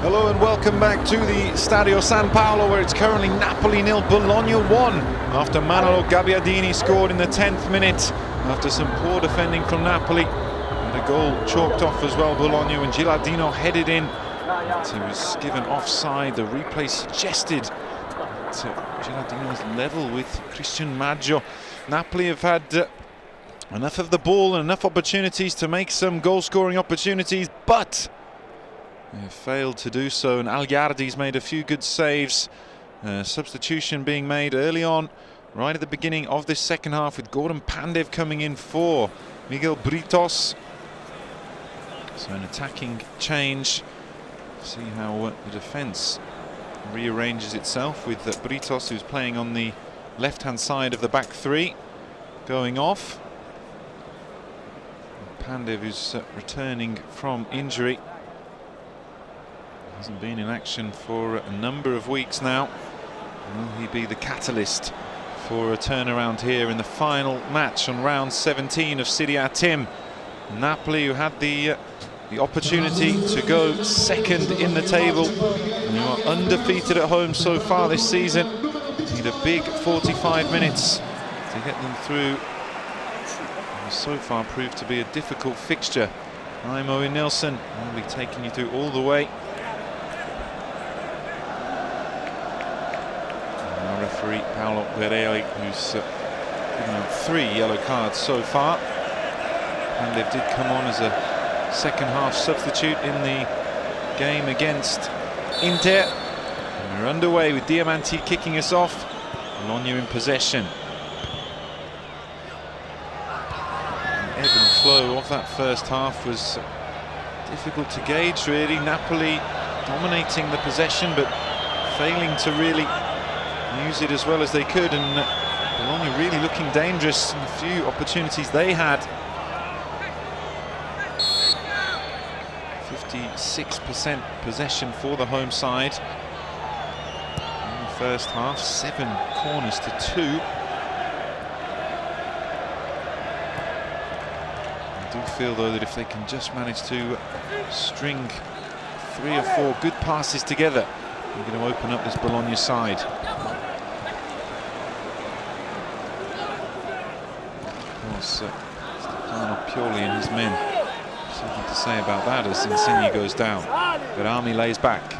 Hello and welcome back to the Stadio San Paolo, where it's currently Napoli 0, Bologna 1, after Manolo Gagliardini scored in the 10th minute after some poor defending from Napoli. And a goal chalked off as well, Bologna, when Gilardino headed in. He was given offside. The replay suggested that Gilardino was level with Christian Maggio. Napoli have had enough of the ball and enough opportunities to make some goal-scoring opportunities, but they have failed to do so, and Agliardi's made a few good saves. Substitution being made early on, right at the beginning of this second half, with Goran Pandev coming in for Miguel Britos. So an attacking change. See how the defence rearranges itself with Britos, who's playing on the left-hand side of the back 3, going off. Pandev, who's returning from injury. Hasn't been in action for a number of weeks now. Will he be the catalyst for a turnaround here in the final match on round 17 of Serie A TIM? Napoli, who had the opportunity to go second in the table and who are undefeated at home so far this season, need a big 45 minutes to get them through. And so far proved to be a difficult fixture. I'm Owen Nelson. I'll be taking you through all the way. Referee Paolo Pereira, who's given out 3 yellow cards so far. Pandev did come on as a second half substitute in the game against Inter. And we're underway with Diamanti kicking us off. Bologna in possession. The ebb and flow of that first half was difficult to gauge, really. Napoli dominating the possession but failing to really use it as well as they could, and Bologna really looking dangerous in the few opportunities they had. 56% possession for the home side in the first half, 7 corners to 2. I do feel though that if they can just manage to string 3 or 4 good passes together, they're going to open up this Bologna side. Of course, Pioli and his men, something to say about that as Insigne goes down. Behrami lays back.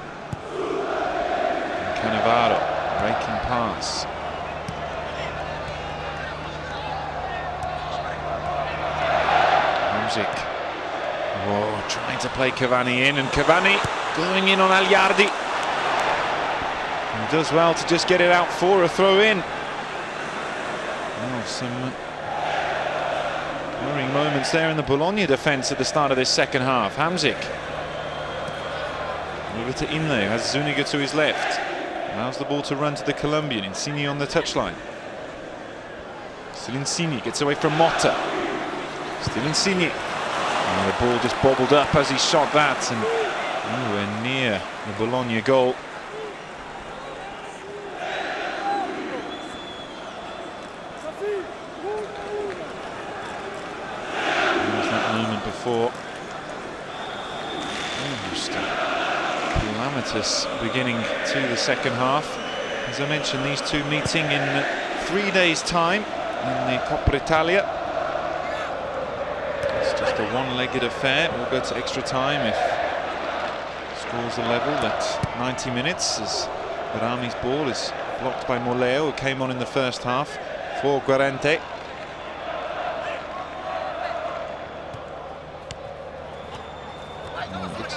And Cannavaro, raking pass. Hamsik. Oh, trying to play Cavani in, and Cavani going in on Agliardi. He does well to just get it out for a throw-in. Well, some worrying moments there in the Bologna defence at the start of this second half. Hamsik over to Inler, who has Zuniga to his left. Allows the ball to run to the Colombian. Insigne on the touchline. Still Insigne, gets away from Motta. Still Insigne. And the ball just bobbled up as he shot that, and nowhere near the Bologna goal. Before almost a calamitous beginning to the second half. As I mentioned, these two meeting in 3 days' time in the Coppa Italia. It's just a one-legged affair. We'll go to extra time if scores are level at 90 minutes, as Behrami's ball is blocked by Morleo, who came on in the first half for Guarente.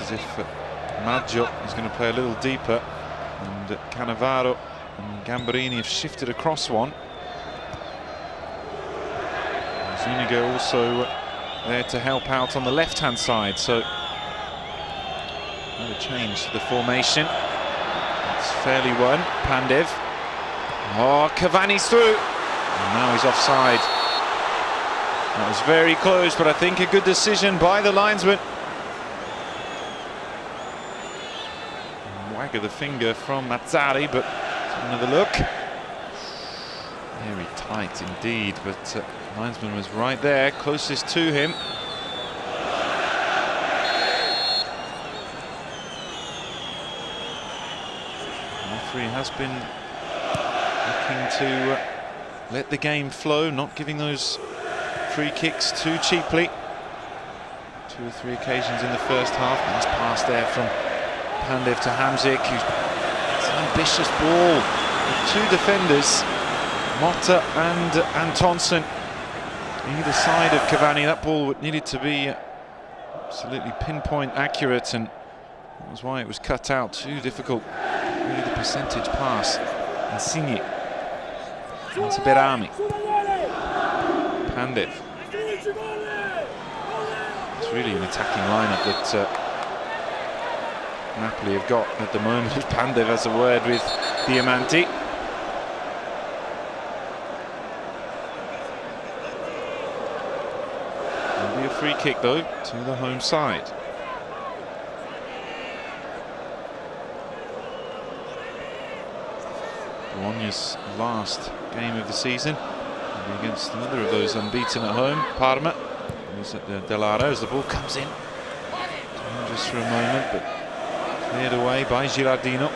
As if Maggio is going to play a little deeper, and Cannavaro and Gamberini have shifted across one. Zuniga also there to help out on the left-hand side, so another change to the formation. It's fairly won. Pandev. Oh, Cavani's through, and now he's offside. That was very close, but I think a good decision by the linesman. Wag of the finger from Mazzari, but another look. Very tight indeed, but linesman was right there, closest to him. The referee has been looking to let the game flow, not giving those free kicks too cheaply. 2 or 3 occasions in the first half. Nice pass there from Pandev to Hamsik, who's an ambitious ball with 2 defenders, Motta and Antonsson, either side of Cavani. That ball needed to be absolutely pinpoint accurate, and that was why it was cut out. Too difficult, really, the percentage pass. Insigne into Behrami. Pandev. It's really an attacking lineup that Napoli have got at the moment. Pandev has a word with Diamanti. There'll be a free kick though to the home side. Bologna's last game of the season will be against another of those unbeaten at home, Parma. He's at the della as the ball comes in. Just for a moment, but cleared away by Gilardino.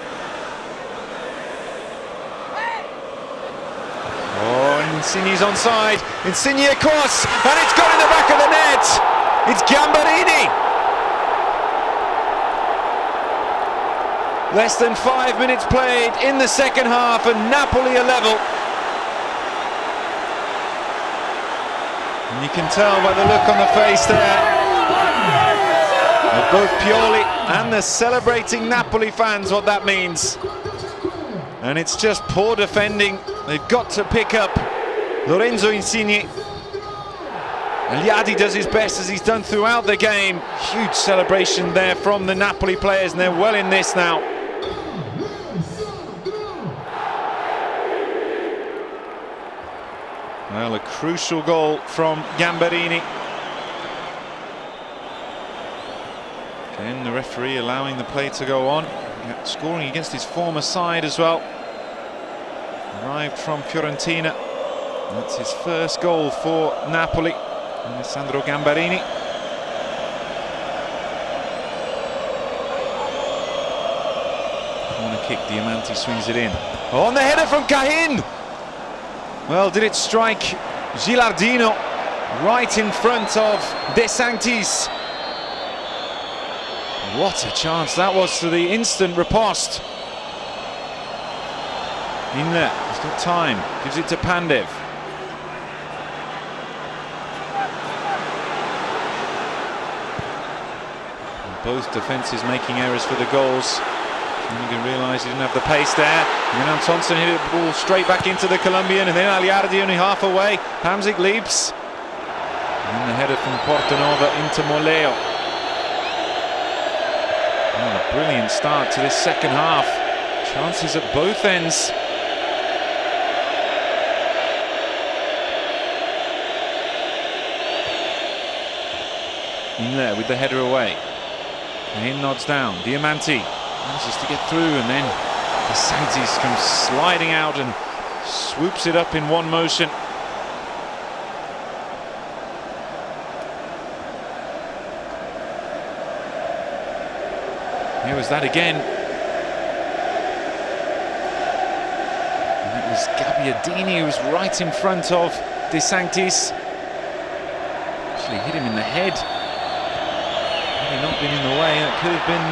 Oh, and Insigne's onside. Insigne across, and it's gone in the back of the net. It's Gamberini. Less than 5 minutes played in the second half, and Napoli are level. You can tell by the look on the face there of both Pioli and the celebrating Napoli fans what that means. And it's just poor defending. They've got to pick up Lorenzo Insigne. Agliardi does his best as he's done throughout the game. Huge celebration there from the Napoli players, and they're well in this now. Well, a crucial goal from Gamberini. Again, the referee allowing the play to go on. Scoring against his former side as well. Arrived from Fiorentina. That's his first goal for Napoli. Alessandro Gamberini. Corner kick, Diamanti swings it in. Oh, on the header from Cahin! Well, did it strike Gilardino right in front of Sanctis? What a chance that was to the instant riposte. Inler, he's got time, gives it to Pandev. Both defences making errors for the goals. Zuniga realised he didn't have the pace there. And then Antonsson hit the ball straight back into the Colombian, and then Agliardi only half away. Hamsik leaps. And then the header from Portanova into Morleo. Oh, a brilliant start to this second half. Chances at both ends. Inler with the header away. Cahin nods down. Diamanti manages to get through, and then Sanctis comes sliding out and swoops it up in one motion. Here was that again. And it was Gamberini who was right in front of Sanctis. Actually hit him in the head. Had he not been in the way, that could have been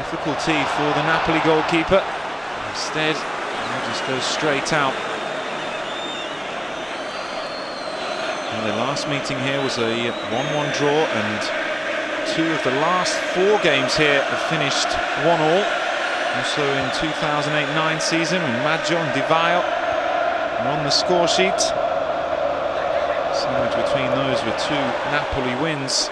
difficulty for the Napoli goalkeeper. Instead, he just goes straight out. And the last meeting here was a 1-1 draw, and 2 of the last 4 games here have finished 1-1. Also in 2008-09 season, when Maggio and Della are on the score sheet. Sandwich between those with 2 Napoli wins.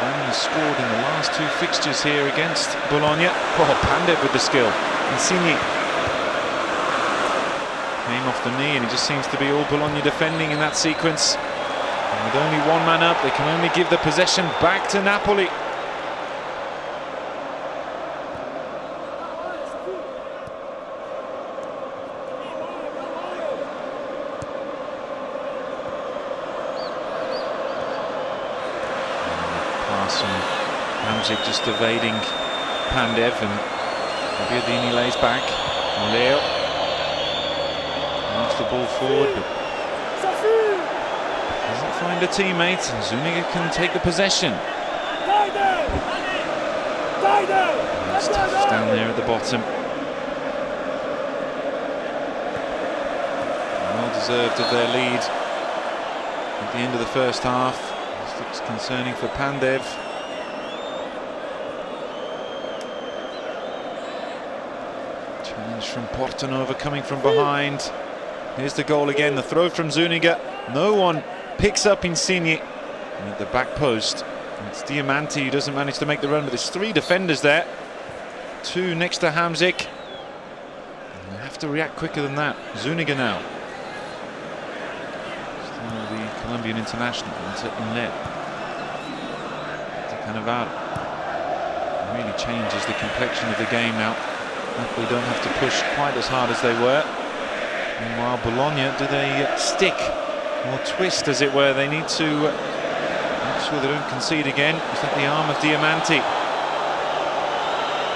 Cavani has scored in the last 2 fixtures here against Bologna. Oh, Pandev with the skill. Insigne came off the knee, and he just seems to be all Bologna defending in that sequence. And with only 1 man up, they can only give the possession back to Napoli. Hamsik just evading Pandev, and Gilardino lays back. Morleo moves the ball forward, but doesn't find a teammate, and Zuniga can take the possession. Stuff's down there at the bottom. Well deserved of their lead at the end of the first half. This looks concerning for Pandev. Challenge from Portanova coming from behind. Here's the goal again, the throw from Zuniga. No one picks up Insigne. And at the back post, it's Diamanti who doesn't manage to make the run, but there's 3 defenders there. 2 next to Hamsik. And they have to react quicker than that. Zuniga now. Still the Colombian international into Inler. To Cannavaro. It really changes the complexion of the game now. Napoli don't have to push quite as hard as they were. Meanwhile, Bologna, do they stick or twist, as it were? They need to make sure they don't concede again. Is that the arm of Diamanti?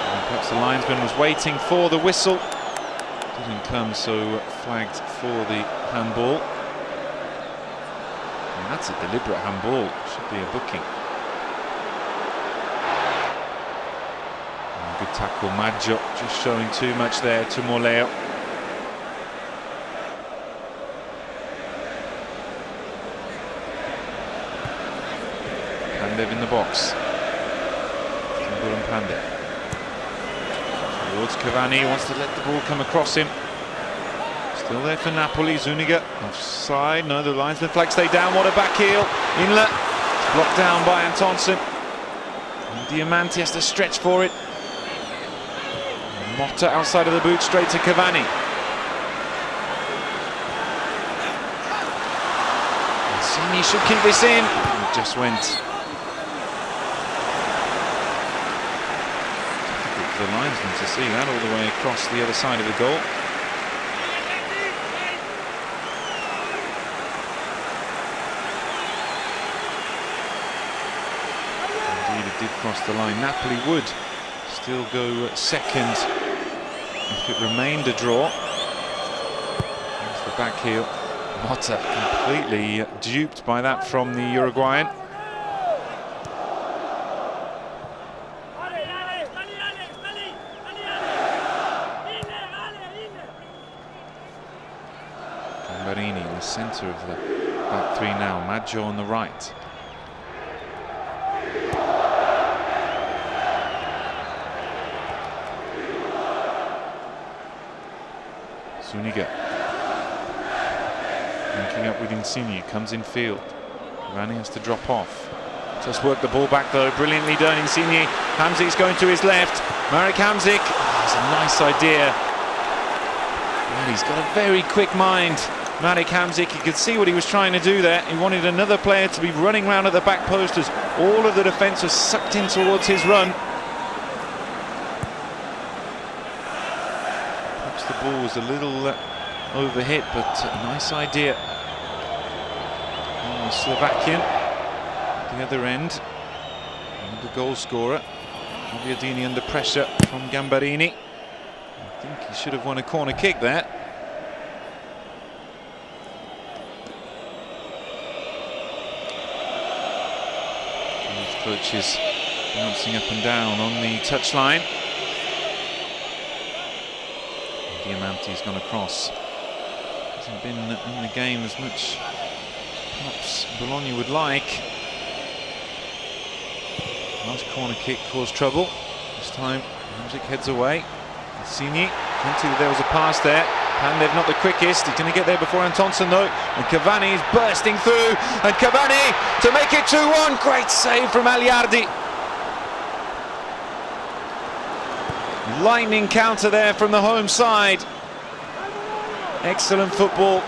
And perhaps the linesman was waiting for the whistle. Didn't come, so flagged for the handball. And that's a deliberate handball. Should be a booking. Good tackle, Maggio, just showing too much there to Morleo. Pandev in the box. Pandev towards Cavani, wants to let the ball come across him. Still there for Napoli. Zuniga offside. No, the linesman flag stay down. What a back heel. Inler blocked down by Antonsson. And Diamanti has to stretch for it. Motta outside of the boot, straight to Cavani. Insigne should keep this in. It just went. Difficult for the linesman to see that all the way across the other side of the goal. Indeed, it did cross the line. Napoli would still go second if it remained a draw. There's the back heel. Motta completely duped by that from the Uruguayan. Gamberini in the centre of the back three now. Maggio on the right. Zuniga linking up with Insigne, comes in field. Cavani has to drop off. Just work the ball back though, brilliantly done. Insigne, Hamsik's going to his left. Marek Hamsik, that's a nice idea. Well, he's got a very quick mind, Marek Hamsik. You could see what he was trying to do there. He wanted another player to be running around at the back post as all of the defence was sucked in towards his run. The ball was a little overhit, but a nice idea. And the Slovakian at the other end, and the goal scorer. Agliardi under pressure from Gamberini. I think he should have won a corner kick there. Both coaches bouncing up and down on the touchline. Diamanti's gone across. Hasn't been in the game as much perhaps Bologna would like. Last corner kick caused trouble. This time Hamsik heads away. Insigne, plenty, there was a pass there. Pandev not the quickest. He's going to get there before Antonsson though. And Cavani is bursting through. And Cavani to make it 2-1. Great save from Agliardi. Lightning counter there from the home side. Excellent football.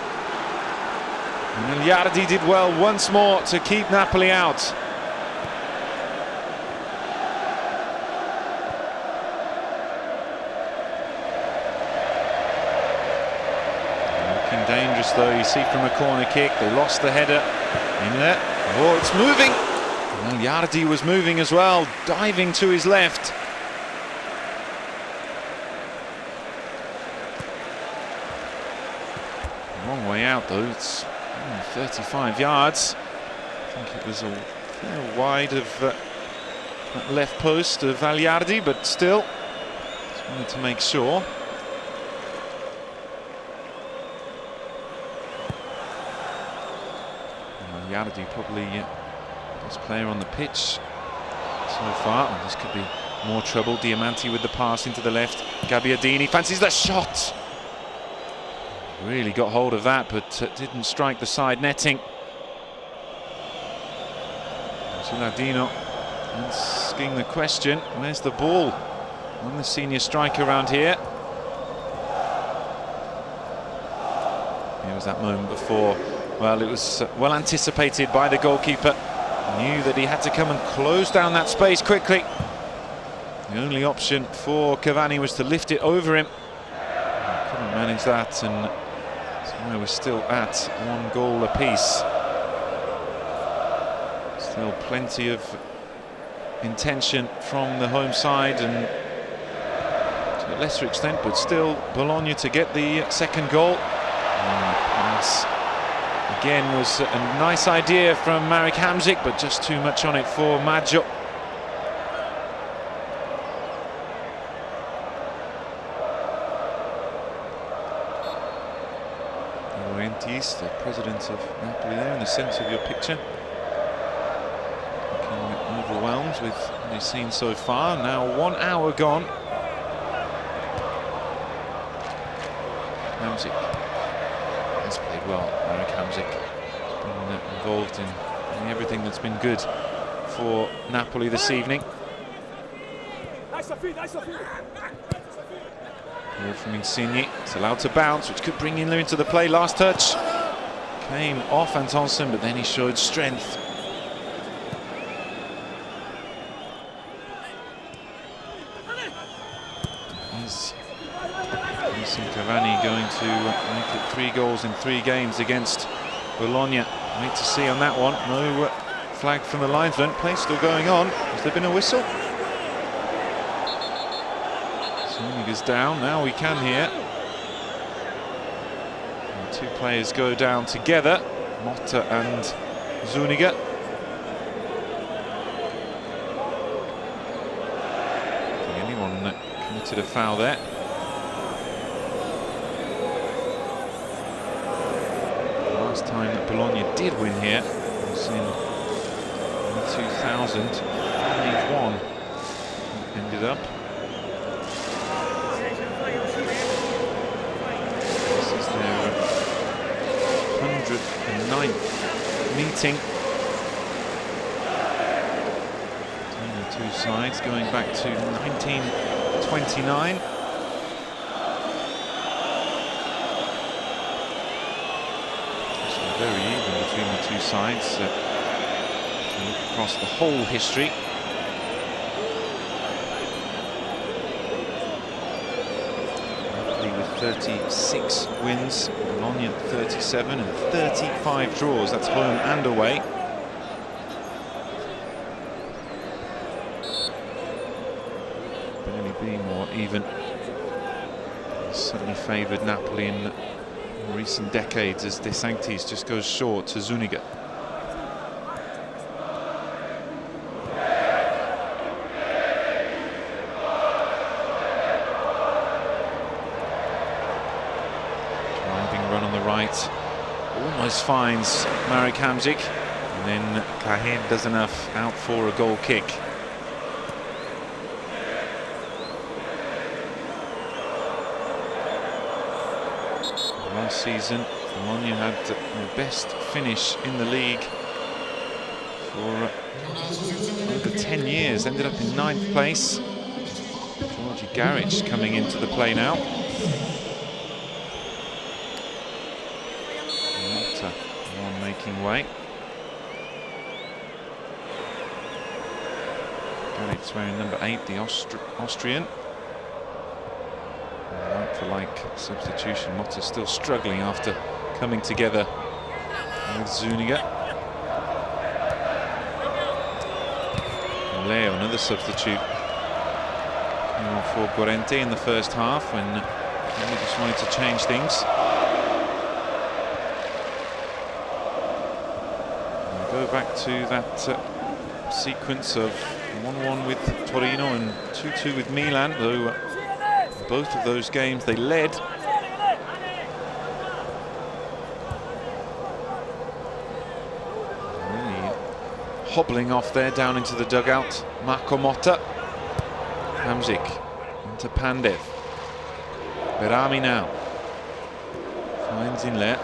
And Agliardi did well once more to keep Napoli out. Looking dangerous though, you see from a corner kick. They lost the header in there. Oh, it's moving. And Agliardi was moving as well, diving to his left. Long way out though, it's 35 yards. I think it was a fair wide of that left post of Agliardi, but still, just wanted to make sure. Agliardi probably best player on the pitch so far. Oh, this could be more trouble. Diamanti with the pass into the left. Gabbiadini fancies the shot. Really got hold of that, but didn't strike the side netting. Gilardino asking the question, where's the ball on the senior striker around here? Here was that moment before. Well, it was well anticipated by the goalkeeper. Knew that he had to come and close down that space quickly. The only option for Cavani was to lift it over him. He couldn't manage that, and so we're still at 1 goal apiece. Still plenty of intention from the home side, and to a lesser extent, but still Bologna to get the second goal. And the pass again was a nice idea from Marek Hamsik, but just too much on it for Maggio. The president of Napoli there in the centre of your picture. Looking problems with what he's seen so far. Now 1 hour gone. Hamsik has played well. Hamsik has been involved in everything that's been good for Napoli this evening. Ball from Insigne. It's allowed to bounce, which could bring Inler into the play. Last touch came off Antonsson, but then he showed strength. Is Cavani going to make it 3 goals in 3 games against Bologna? Wait to see on that one. No flag from the linesman. Play still going on. Has there been a whistle? Zuniga's down. Now we can hear. And 2 players go down together. Motta and Zuniga. I think anyone committed a foul there. Last time that Bologna did win here was in 2001. Ended up. This is their 109th meeting between the 2 sides, going back to 1929. Very even between the 2 sides. Across the whole history. Napoli with 36 wins, Bologna 37 and 35 draws. That's home and away. Barely be more even. Certainly favoured Napoli in recent decades as Sanctis just goes short to Zuniga. Driving run on the right, almost finds Hamsik, and then Kone does enough out for a goal kick. Last season, Bologna had the best finish in the league for over 10 years. Ended up in 9th place. Garics coming into the play now. One making way. Garics wearing number 8, the Austrian. Like substitution. Motta still struggling after coming together with Zuniga. Morleo, another substitute, came on for Guarente in the first half when he just wanted to change things. And go back to that sequence of 1-1 with Torino and 2-2 with Milan, though both of those games they led. Really hobbling off there down into the dugout. Marco Motta. Hamsik into Pandev. Behrami now. Finds Inler.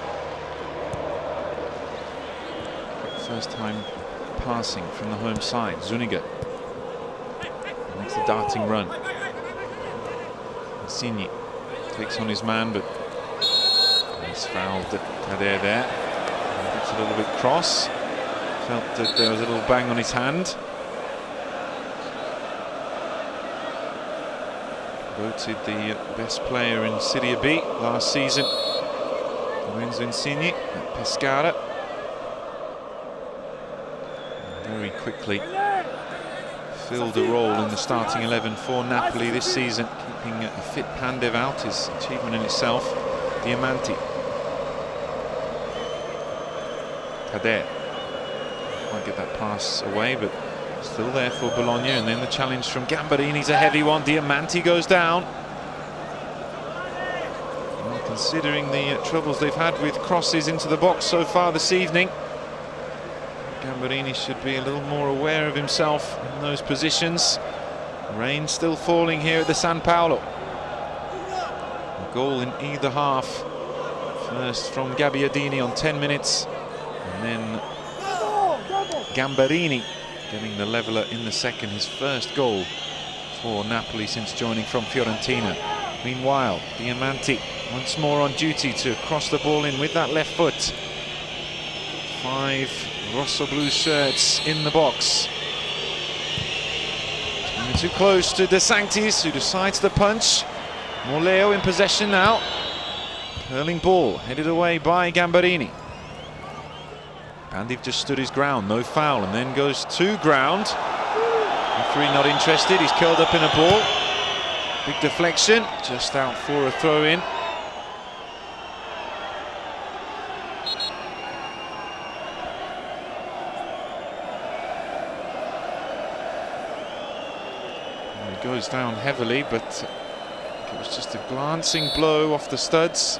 First time passing from the home side. Zuniga makes the darting run. Insigne takes on his man, but he's fouled Taider there. It's a little bit cross. Felt that there was a little bang on his hand. Voted the best player in Serie B last season. Wins Insigne at Pescara. Very quickly filled a role in the starting 11 for Napoli this season. Keeping a fit Pandev out is achievement in itself. Diamanti. Taider. Can't get that pass away, but still there for Bologna. And then the challenge from Gamberini's a heavy one. Diamanti goes down. And considering the troubles they've had with crosses into the box so far this evening, Gamberini should be a little more aware of himself in those positions. Rain still falling here at the San Paolo. A goal in either half. First from Gilardino on 10 minutes, and then Gamberini getting the leveller in the second, his first goal for Napoli since joining from Fiorentina. Meanwhile, Diamanti once more on duty to cross the ball in with that left foot. 5 rosso-blue shirts in the box. Too close to Sanctis, who decides to punch. Morleo in possession now. Curling ball headed away by Gamberini. Pandiv just stood his ground, no foul, and then goes to ground. Referee not interested, he's curled up in a ball. Big deflection, just out for a throw-in. He goes down heavily, but it was just a glancing blow off the studs.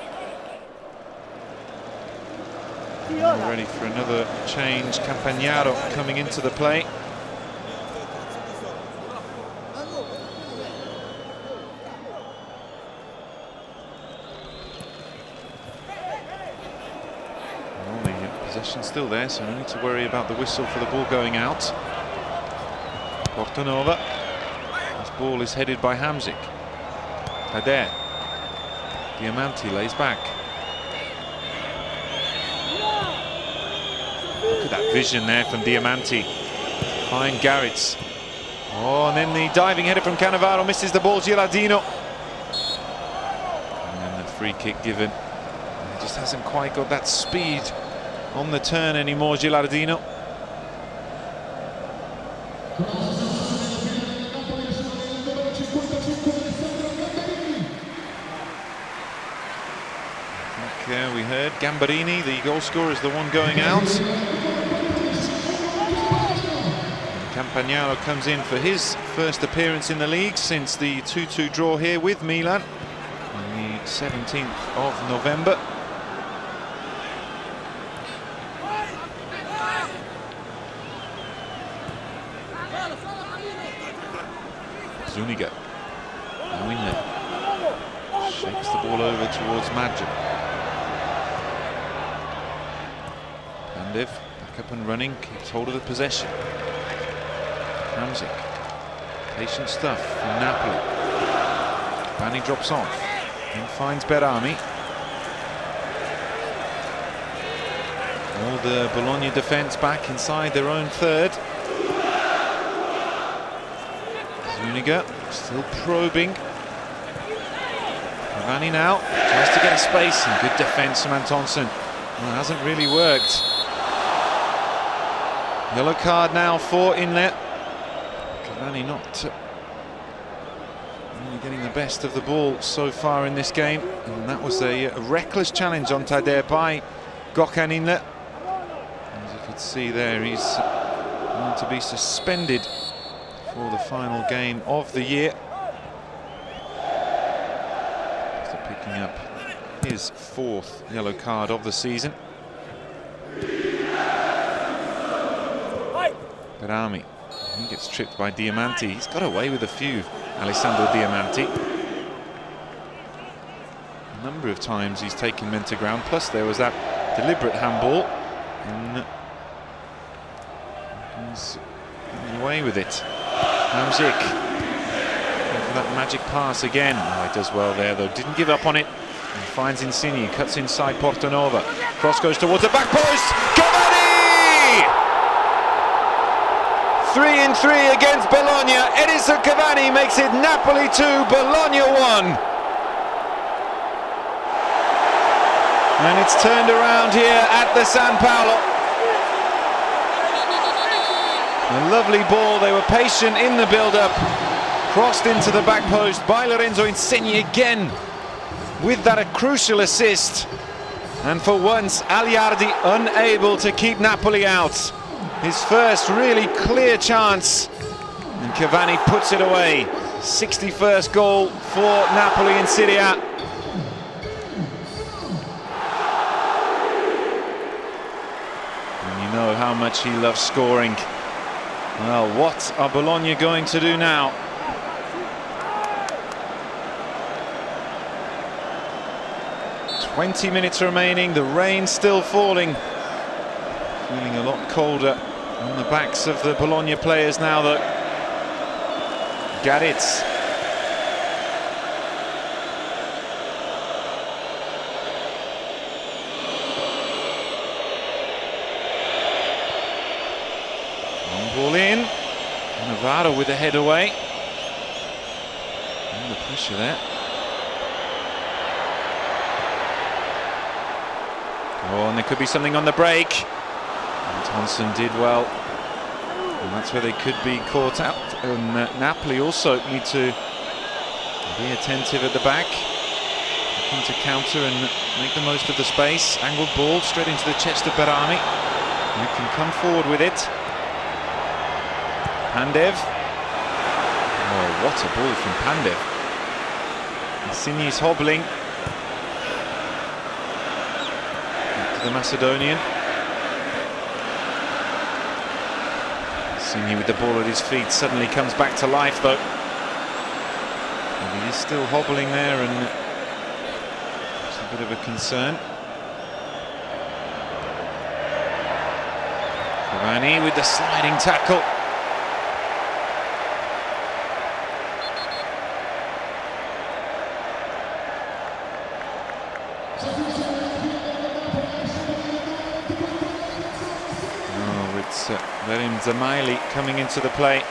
We're ready for another change. Cannavaro coming into the play. Well, the possession's still there, so no need to worry about the whistle for the ball going out. Portanova. This ball is headed by Hamsik. Taider. Diamanti lays back. Look at that vision there from Diamanti. Fine Garics. Oh, and then the diving header from Cannavaro misses the ball. Gilardino. And then the free kick given. He just hasn't quite got that speed on the turn anymore, Gilardino. We heard Gamberini, the goal scorer, is the one going out. Cannavaro comes in for his first appearance in the league since the 2-2 draw here with Milan on the 17th of November. Zuniga. Now Inler shakes the ball over towards Maggio. Back up and running, keeps hold of the possession. Hamsik, patient stuff from Napoli. Cavani drops off and finds Behrami. All the Bologna defence back inside their own third. Zuniga still probing. Cavani now tries to get a space, and good defence from Antonsson. Well, it hasn't really worked. Yellow card now for Inler. Cavani not really getting the best of the ball so far in this game, and that was a reckless challenge on Taider by Gökhan Inler. As you could see there, he's going to be suspended for the final game of the year after picking up his 4th yellow card of the season. Behrami, he gets tripped by Diamanti. He's got away with a few, Alessandro Diamanti. A number of times he's taken men to ground, plus there was that deliberate handball, and he's getting away with it. Hamsik for that magic pass again. Oh, he does well there though, didn't give up on it, and finds Insigne, cuts inside Portanova. Cross goes towards the back post. Cavani! 3-3 against Bologna. Edison Cavani makes it Napoli 2, Bologna 1. And it's turned around here at the San Paolo. A lovely ball, they were patient in the build-up. Crossed into the back post by Lorenzo Insigne again with that a crucial assist. And for once, Agliardi unable to keep Napoli out. His first really clear chance, and Cavani puts it away. 61st goal for Napoli in Serie A. And you know how much he loves scoring. Well, what are Bologna going to do now? "20 minutes remaining, the rain still falling. Feeling a lot colder on the backs of the Bologna players now, though. Garics. Ball in. Cannavaro with the head away. Under pressure there. Oh, and there could be something on the break. Antonsson did well. And that's where they could be caught out. And Napoli also need to be attentive at the back. Looking to counter and make the most of the space. Angled ball straight into the chest of Behrami. Who can come forward with it. Pandev. Oh, what a ball from Pandev. Insigne's hobbling. Back to the Macedonian. Insigne with the ball at his feet suddenly comes back to life, though. And he is still hobbling there, and it's a bit of a concern. Cavani with the sliding tackle. Zamili coming into the play,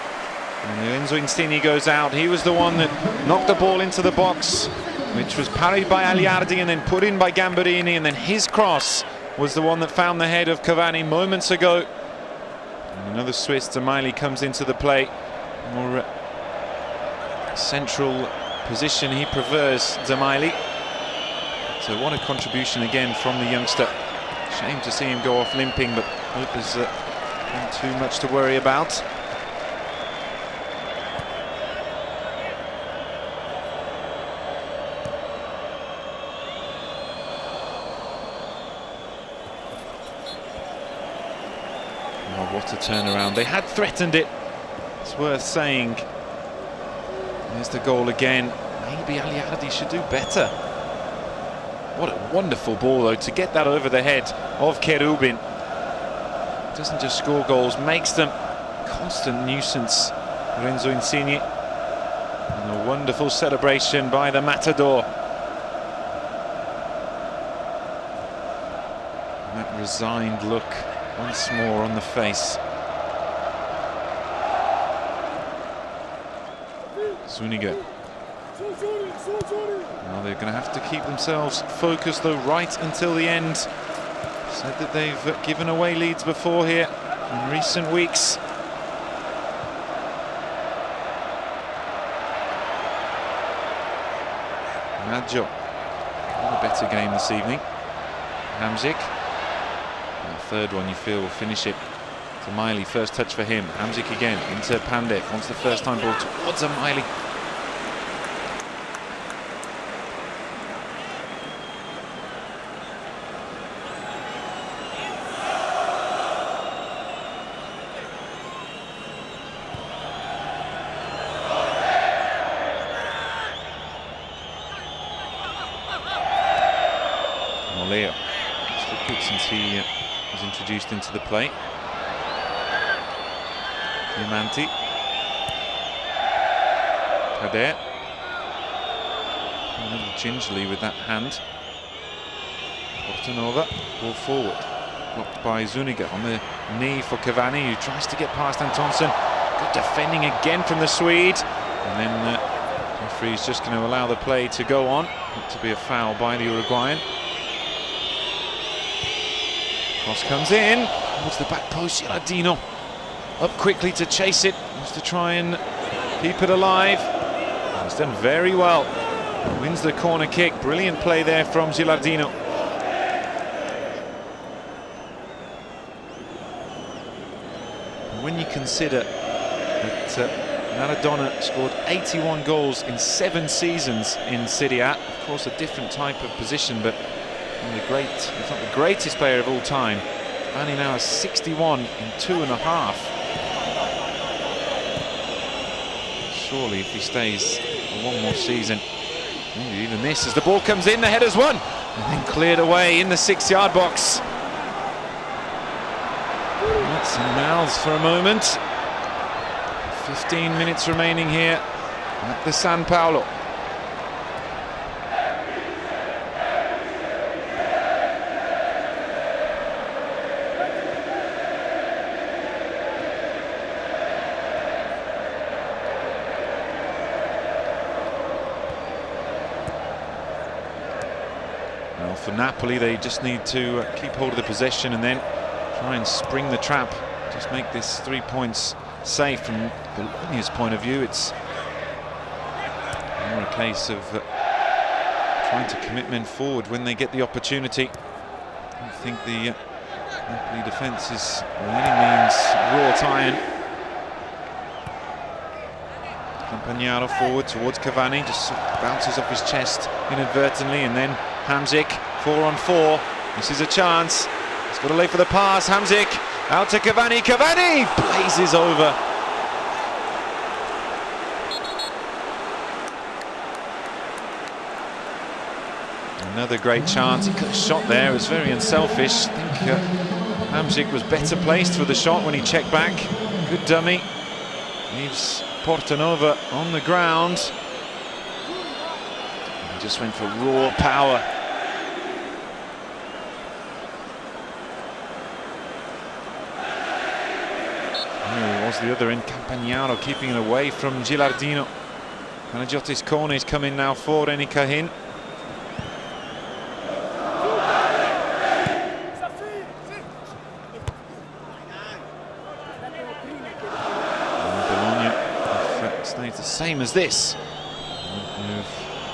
and Lorenzo Insigne goes out. He was the one that knocked the ball into the box, which was parried by Agliardi and then put in by Gamberini, and then his cross was the one that found the head of Cavani moments ago. And another Swiss, Zamili, comes into the play. More central position he prefers, Zamili. So what a contribution again from the youngster. Shame to see him go off limping, but hope there's not too much to worry about. Oh, what a turnaround. They had threatened it. It's worth saying. There's the goal again. Maybe Agliardi should do better. What a wonderful ball, though, to get that over the head of Cherubin. Doesn't just score goals, makes them constant nuisance. Lorenzo Insigne. And a wonderful celebration by the Matador. And that resigned look once more on the face. Zuniga. Now they're going to have to keep themselves focused, though, right until the end. Said that they've given away leads before here in recent weeks. Maggio, a better game this evening. Hamsik, and the third one you feel will finish it. Zamili, first touch for him. Hamsik again into Pandev. Wants the first time ball towards Zamili. Morleo, it's looked good since he was introduced into the play. Diamanti. Taider. A little gingerly with that hand. Portanova, ball forward. Blocked by Zuniga on the knee for Cavani, who tries to get past Antonsson. Good defending again from the Swede. And then the referee's just going to allow the play to go on. Not to be a foul by the Uruguayan. Cross comes in towards the back post. Gilardino up quickly to chase it. Wants to try and keep it alive. He's done very well. Wins the corner kick. Brilliant play there from Gilardino. When you consider that Maradona scored 81 goals in 7 seasons in Serie A, of course a different type of position, but one of the great, if not the greatest player of all time, Cavani now has 61 in 2.5. Surely if he stays for one more season, maybe even this, as the ball comes in, the header's won and then cleared away in the 6-yard box. Nuts and mouths for a moment. 15 minutes remaining here at the San Paolo. Well, for Napoli, they just need to keep hold of the possession and then try and spring the trap. Just make this 3 points safe. From Bologna's point of view, it's more a case of trying to commit men forward when they get the opportunity. I think the Napoli defence is by any means wrought iron. Cannavaro forward towards Cavani, just bounces off his chest inadvertently, and then Hamsik 4-on-4. This is a chance. He's got to lay for the pass. Hamsik out to Cavani. Cavani blazes over. Another great chance. He could have shot there. It was very unselfish. I think Hamsik was better placed for the shot when he checked back. Good dummy. Leaves Portanova on the ground. He just went for raw power. Here was the other end, Cannavaro keeping it away from Gilardino. Panagiotis Kone is coming now for Enikahin. Stays the same as this. Won't move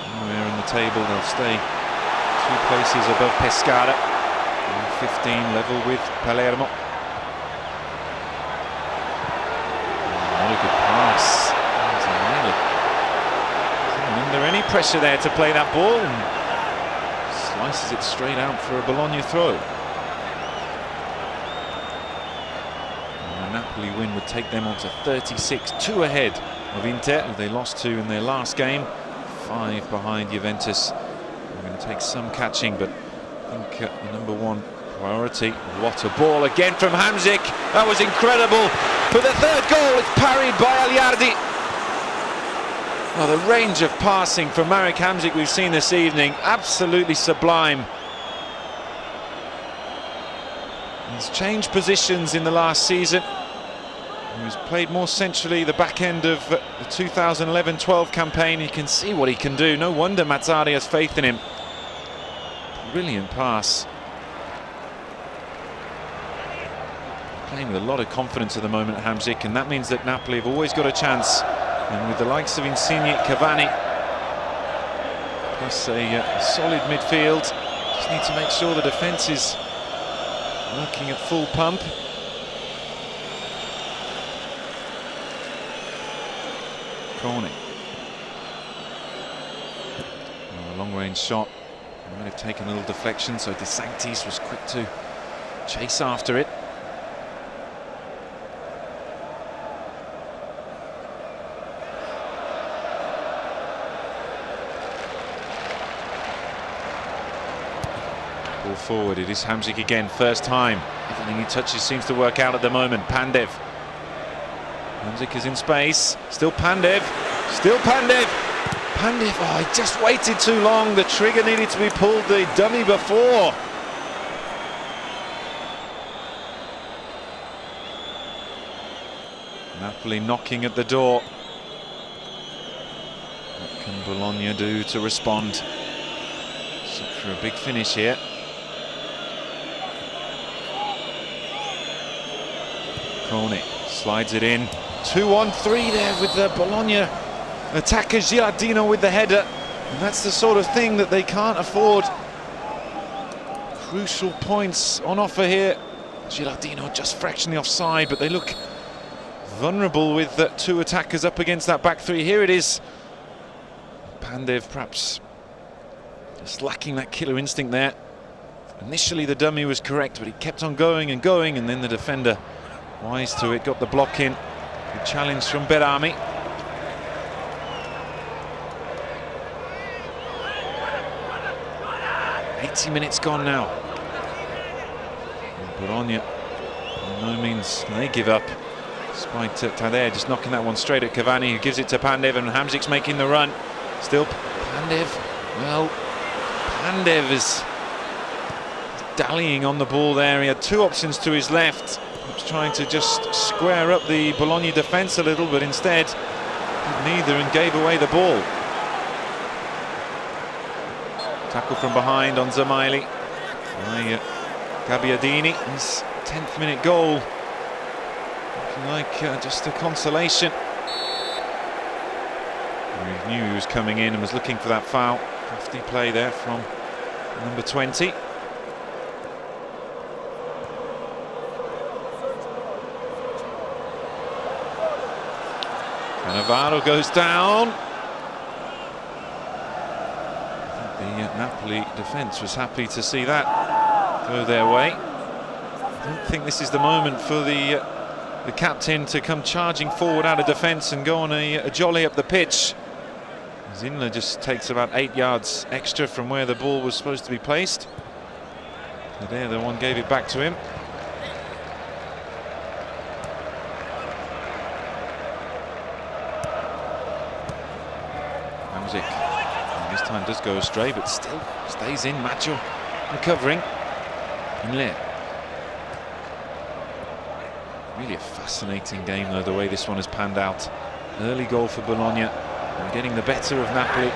anywhere in the table. They'll stay 2 places above Pescara. And 15 level with Palermo. What a good pass. Isn't under any pressure there to play that ball, and slices it straight out for a Bologna throw. And a Napoli win would take them on to 36, 2 ahead of Inter, who they lost to in their last game, 5 behind Juventus. They're going to take some catching, but I think the #1 priority. What a ball again from Hamsik. That was incredible. For the 3rd goal, it's parried by Agliardi. Oh, the range of passing from Marek Hamsik we've seen this evening, absolutely sublime. He's changed positions in the last season. He's played more centrally the back end of the 2011-12 campaign. You can see what he can do. No wonder Mazzarri has faith in him. Brilliant pass. Playing with a lot of confidence at the moment, Hamsik, and that means that Napoli have always got a chance. And with the likes of Insigne, Cavani, plus a solid midfield, just need to make sure the defence is working at full pump. Kone. Oh, a long-range shot. He might have taken a little deflection, so Sanctis was quick to chase after it. Ball forward. It is Hamsik again. First time. Everything he touches seems to work out at the moment. Pandev. Hamsik is in space. Still Pandev. Still Pandev. Pandev. Oh, he just waited too long. The trigger needed to be pulled. The dummy before. Napoli knocking at the door. What can Bologna do to respond? Set for a big finish here. Kone slides it in. 2-on-3 there with the Bologna attacker. Gilardino with the header. And that's the sort of thing that they can't afford. Crucial points on offer here. Gilardino just fractionally offside, but they look vulnerable with the 2 attackers up against that back 3. Here it is. Pandev perhaps just lacking that killer instinct there. Initially the dummy was correct, but he kept on going and going, and then the defender, wise to it, got the block in. Good challenge from Behrami. Minutes gone now. And Bologna, by no means can they give up, despite Taider just knocking that one straight at Cavani, who gives it to Pandev, and Hamsik's making the run. Still Pandev. Well, Pandev is dallying on the ball there. He had two options to his left. He was trying to just square up the Bologna defence a little, but instead did neither and gave away the ball. Tackle from behind on Zamaili by Gamberini. His 10th minute goal. Looking like just a consolation. He knew he was coming in and was looking for that foul. Crafty play there from number 20. Cannavaro goes down. The Napoli defence was happy to see that go their way. I don't think this is the moment for the captain to come charging forward out of defence and go on a jolly up the pitch. As Inler just takes about 8 yards extra from where the ball was supposed to be placed. So there, the one gave it back to him. Hamsik. This time does go astray, but still stays in. Maggio recovering. Inler. Really a fascinating game, though, the way this one has panned out. Early goal for Bologna. They're getting the better of Napoli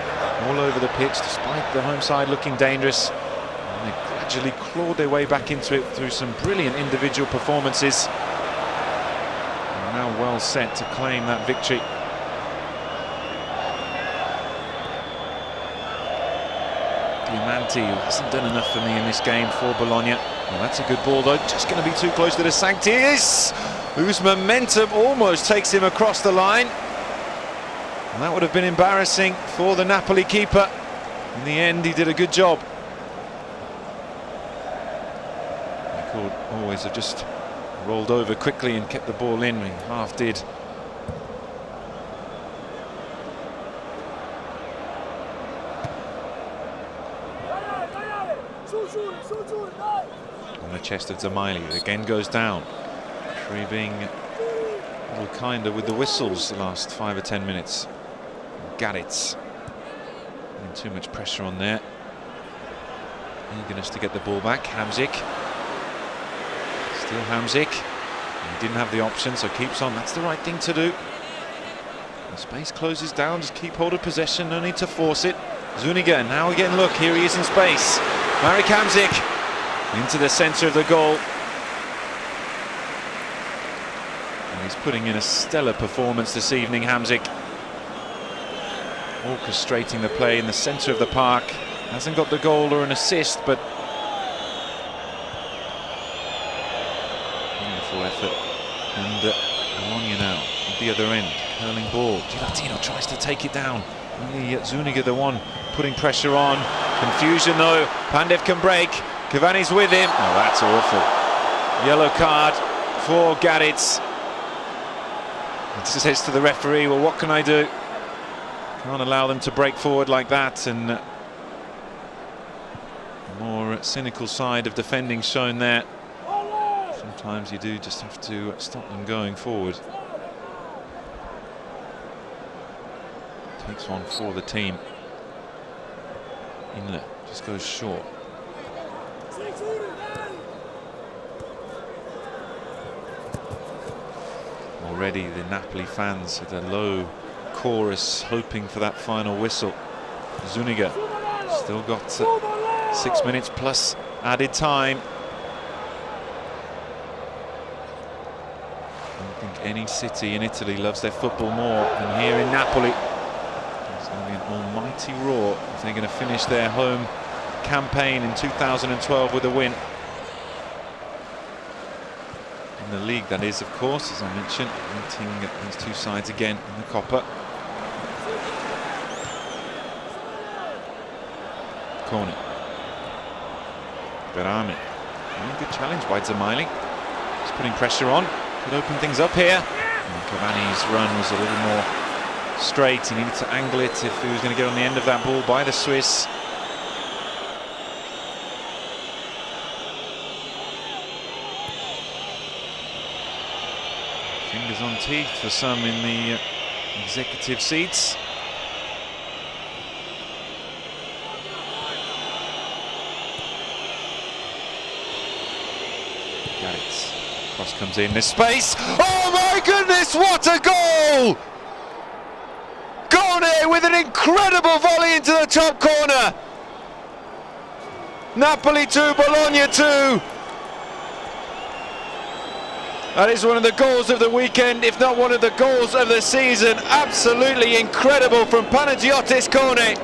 all over the pitch, despite the home side looking dangerous. And they gradually clawed their way back into it through some brilliant individual performances. They're now well set to claim that victory. Diamanti, who hasn't done enough for me in this game for Bologna. Well, that's a good ball, though. Just going to be too close to the Sanctis, whose momentum almost takes him across the line. And that would have been embarrassing for the Napoli keeper. In the end, he did a good job. He could always have just rolled over quickly and kept the ball in. He half did. On the chest of Zamaili, again goes down. Being a little kinder with the whistles the last 5 or 10 minutes. Garics. Too much pressure on there. Eagerness to get the ball back. Hamsik. Still Hamsik. He didn't have the option, so keeps on. That's the right thing to do. The space closes down. Just keep hold of possession. No need to force it. Zuniga. Now again, look, here he is in space. Marek Hamsik into the centre of the goal. And he's putting in a stellar performance this evening, Hamsik. Orchestrating the play in the centre of the park. Hasn't got the goal or an assist, but wonderful effort. And Bologna now at the other end, curling ball. Gilardino tries to take it down. Only Zuniga the one putting pressure on. Confusion though. Pandev can break. Cavani's with him. Oh, that's awful. Yellow card for Garics. It says to the referee, well, what can I do? Can't allow them to break forward like that. And the more cynical side of defending shown there. Sometimes you do just have to stop them going forward. Takes one for the team. Inler just goes short. Already the Napoli fans at a low chorus hoping for that final whistle. Zuniga still got 6 minutes plus added time. I don't think any city in Italy loves their football more than here in Napoli. It's going to be an almighty roar if they're going to finish their home campaign in 2012 with a win. In the league, that is, of course, as I mentioned, meeting these two sides again in the Coppa. Kone. Behrami. Good challenge by Zuniga. He's putting pressure on. Could open things up here. And Cavani's run was a little more straight. He needed to angle it if he was going to get on the end of that ball by the Swiss. Fingers on teeth for some in the executive seats. Garics. Cross comes in, there's space. Oh my goodness, what a goal! Kone with an incredible volley into the top corner. Napoli 2, Bologna 2. That is one of the goals of the weekend, if not one of the goals of the season. Absolutely incredible from Panagiotis Kone.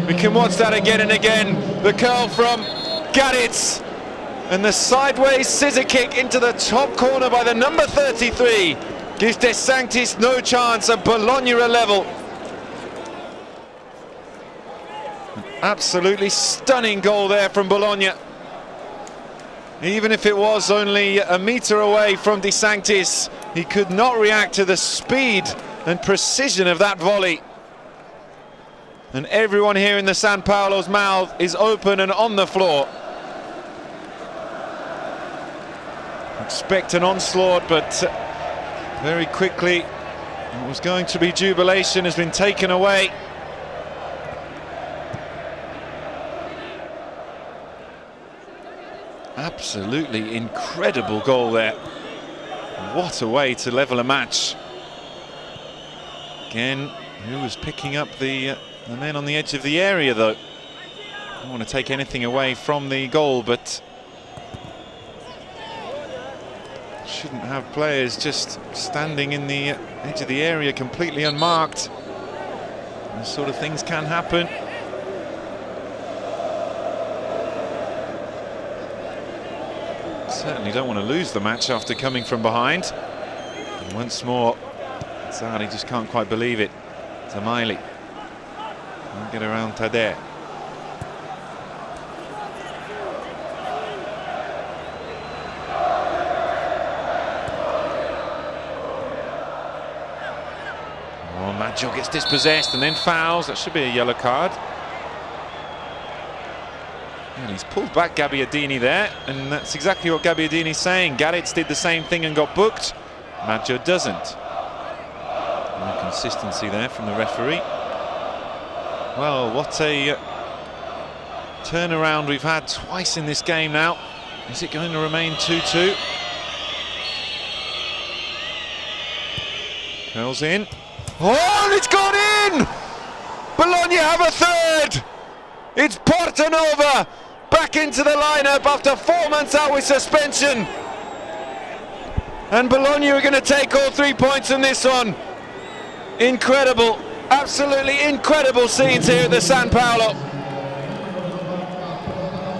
We can watch that again and again. The curl from Garics and the sideways scissor kick into the top corner by the number 33 gives De Sanctis no chance, and Bologna a level. An absolutely stunning goal there from Bologna. Even if it was only a metre away from De Sanctis, he could not react to the speed and precision of that volley. And everyone here in the San Paolo's mouth is open and on the floor. Expect an onslaught, but very quickly what was going to be jubilation has been taken away. Absolutely incredible goal there. What a way to level a match. Again, who was picking up the men on the edge of the area, though. I don't want to take anything away from the goal, but shouldn't have players just standing in the edge of the area completely unmarked. Those sort of things can happen. Certainly don't want to lose the match after coming from behind. And once more, Zari just can't quite believe it. Zamaili can't get around Taider. Oh, Maggio gets dispossessed and then fouls. That should be a yellow card. And he's pulled back Gamberini there, and that's exactly what Gamberini's saying. Garics did the same thing and got booked. Maggio doesn't. No consistency there from the referee. Well, what a turnaround we've had twice in this game now. Is it going to remain 2-2? Curls in. Oh, and it's gone in! Bologna have a third! It's Portanova back into the lineup after 4 months out with suspension. And Bologna are going to take all 3 points in this one. Incredible, absolutely incredible scenes here at the San Paolo.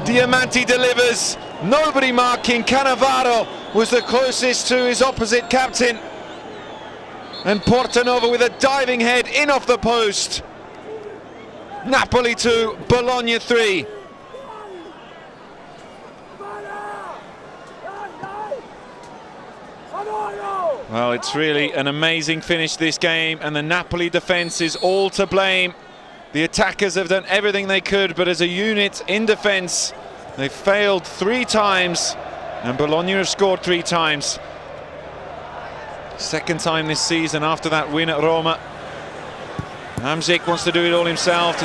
Diamanti delivers, nobody marking. Cannavaro was the closest to his opposite captain. And Portanova with a diving head in off the post. Napoli 2, Bologna 3. Well, it's really an amazing finish this game, and the Napoli defence is all to blame. The attackers have done everything they could, but as a unit in defence, they've failed 3 times, and Bologna have scored 3 times. Second time this season after that win at Roma. Hamsik wants to do it all himself.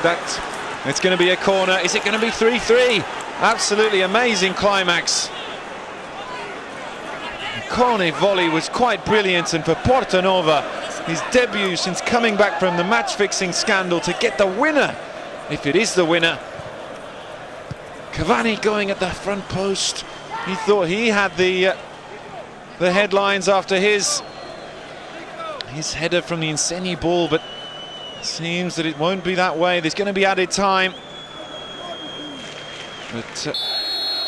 It's going to be a corner. Is it going to be 3-3? Absolutely amazing climax. Kone volley was quite brilliant, and for Portanova, his debut since coming back from the match-fixing scandal, to get the winner, if it is the winner. Cavani going at the front post. He thought he had the headlines after his header from the Insigne ball, but it seems that it won't be that way. There's going to be added time. But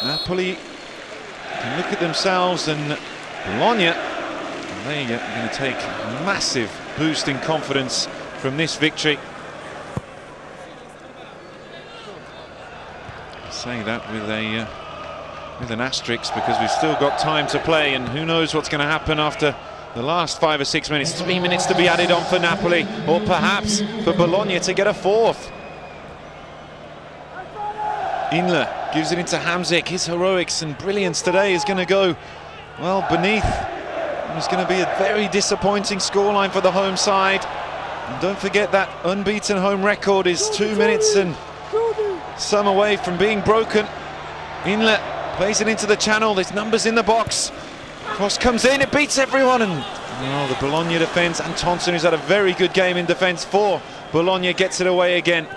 Napoli can look at themselves, and Bologna, they are going to take a massive boost in confidence from this victory. say that with an asterisk, because we've still got time to play, and who knows what's going to happen after the last 5 or 6 minutes. 3 minutes to be added on for Napoli, or perhaps for Bologna to get a fourth. Inler gives it into Hamsik. His heroics and brilliance today is going to go, well, beneath. It's going to be a very disappointing scoreline for the home side. And don't forget that unbeaten home record is 2 minutes and some away from being broken. Inler plays it into the channel. There's numbers in the box. Cross comes in, it beats everyone, and the Bologna defence. Antonsson, who's had a very good game in defence for Bologna, gets it away again.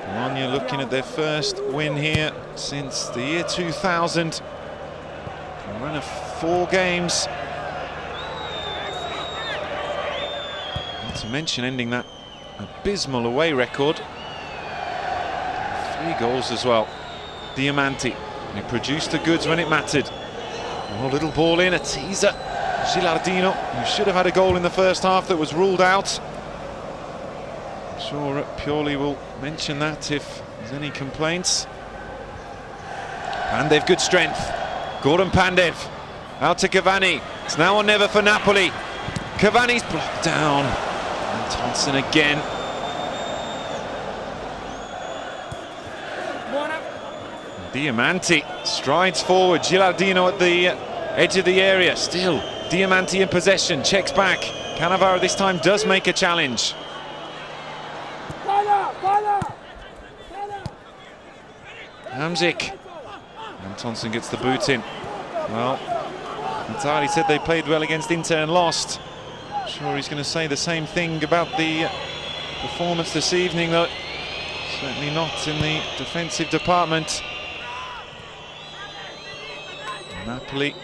Bologna looking at their first win here since the year 2000. A run of 4 games. Not to mention ending that abysmal away record. 3 goals as well. Diamanti, he produced the goods when it mattered. Oh, little ball in, a teaser. Gilardino, who should have had a goal in the first half that was ruled out. I'm sure Pioli will mention that if there's any complaints. Pandev, good strength. Gordon Pandev out to Cavani. It's now or never for Napoli. Cavani's blocked down. Antonsson again. Diamanti strides forward. Gilardino at the edge of the area. Still Diamanti in possession. Checks back. Cannavaro this time does make a challenge. Hamsik. Antonsson gets the boot in. Well, Natali said they played well against Inter and lost. I'm sure he's going to say the same thing about the performance this evening, though. Certainly not in the defensive department. Napoli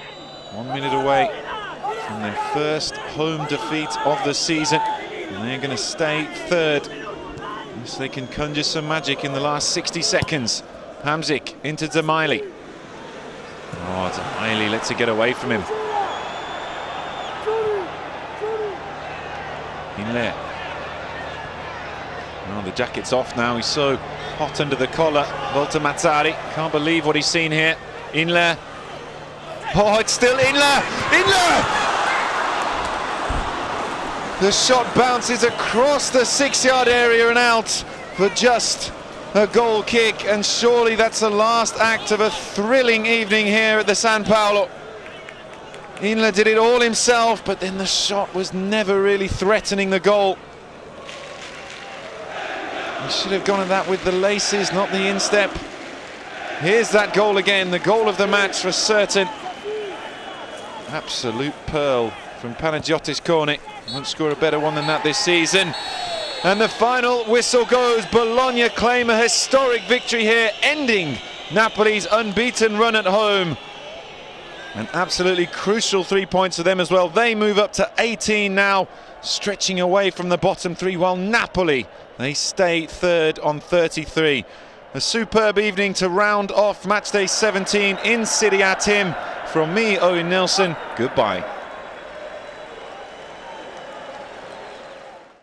1 minute away from their first home defeat of the season, and they're going to stay third unless they can conjure some magic in the last 60 seconds. Hamsik into Dzemaili. Oh, Dzemaili lets it get away from him. Inler. Oh, the jacket's off now. He's so hot under the collar. Volta Mazzari. Can't believe what he's seen here. Inler. Oh, it's still Inler! Inler! The shot bounces across the 6-yard area and out for just a goal kick, and surely that's the last act of a thrilling evening here at the San Paolo. Inler did it all himself, but then the shot was never really threatening the goal. He should have gone at that with the laces, not the instep. Here's that goal again, the goal of the match for certain. Absolute pearl from Panagiotis Kone. Won't score a better one than that this season. And the final whistle goes. Bologna claim a historic victory here, ending Napoli's unbeaten run at home. An absolutely crucial 3 points for them as well. They move up to 18 now, stretching away from the bottom 3, while Napoli, they stay third on 33. A superb evening to round off matchday 17 in Serie A TIM. From me, Owen Nelson, goodbye.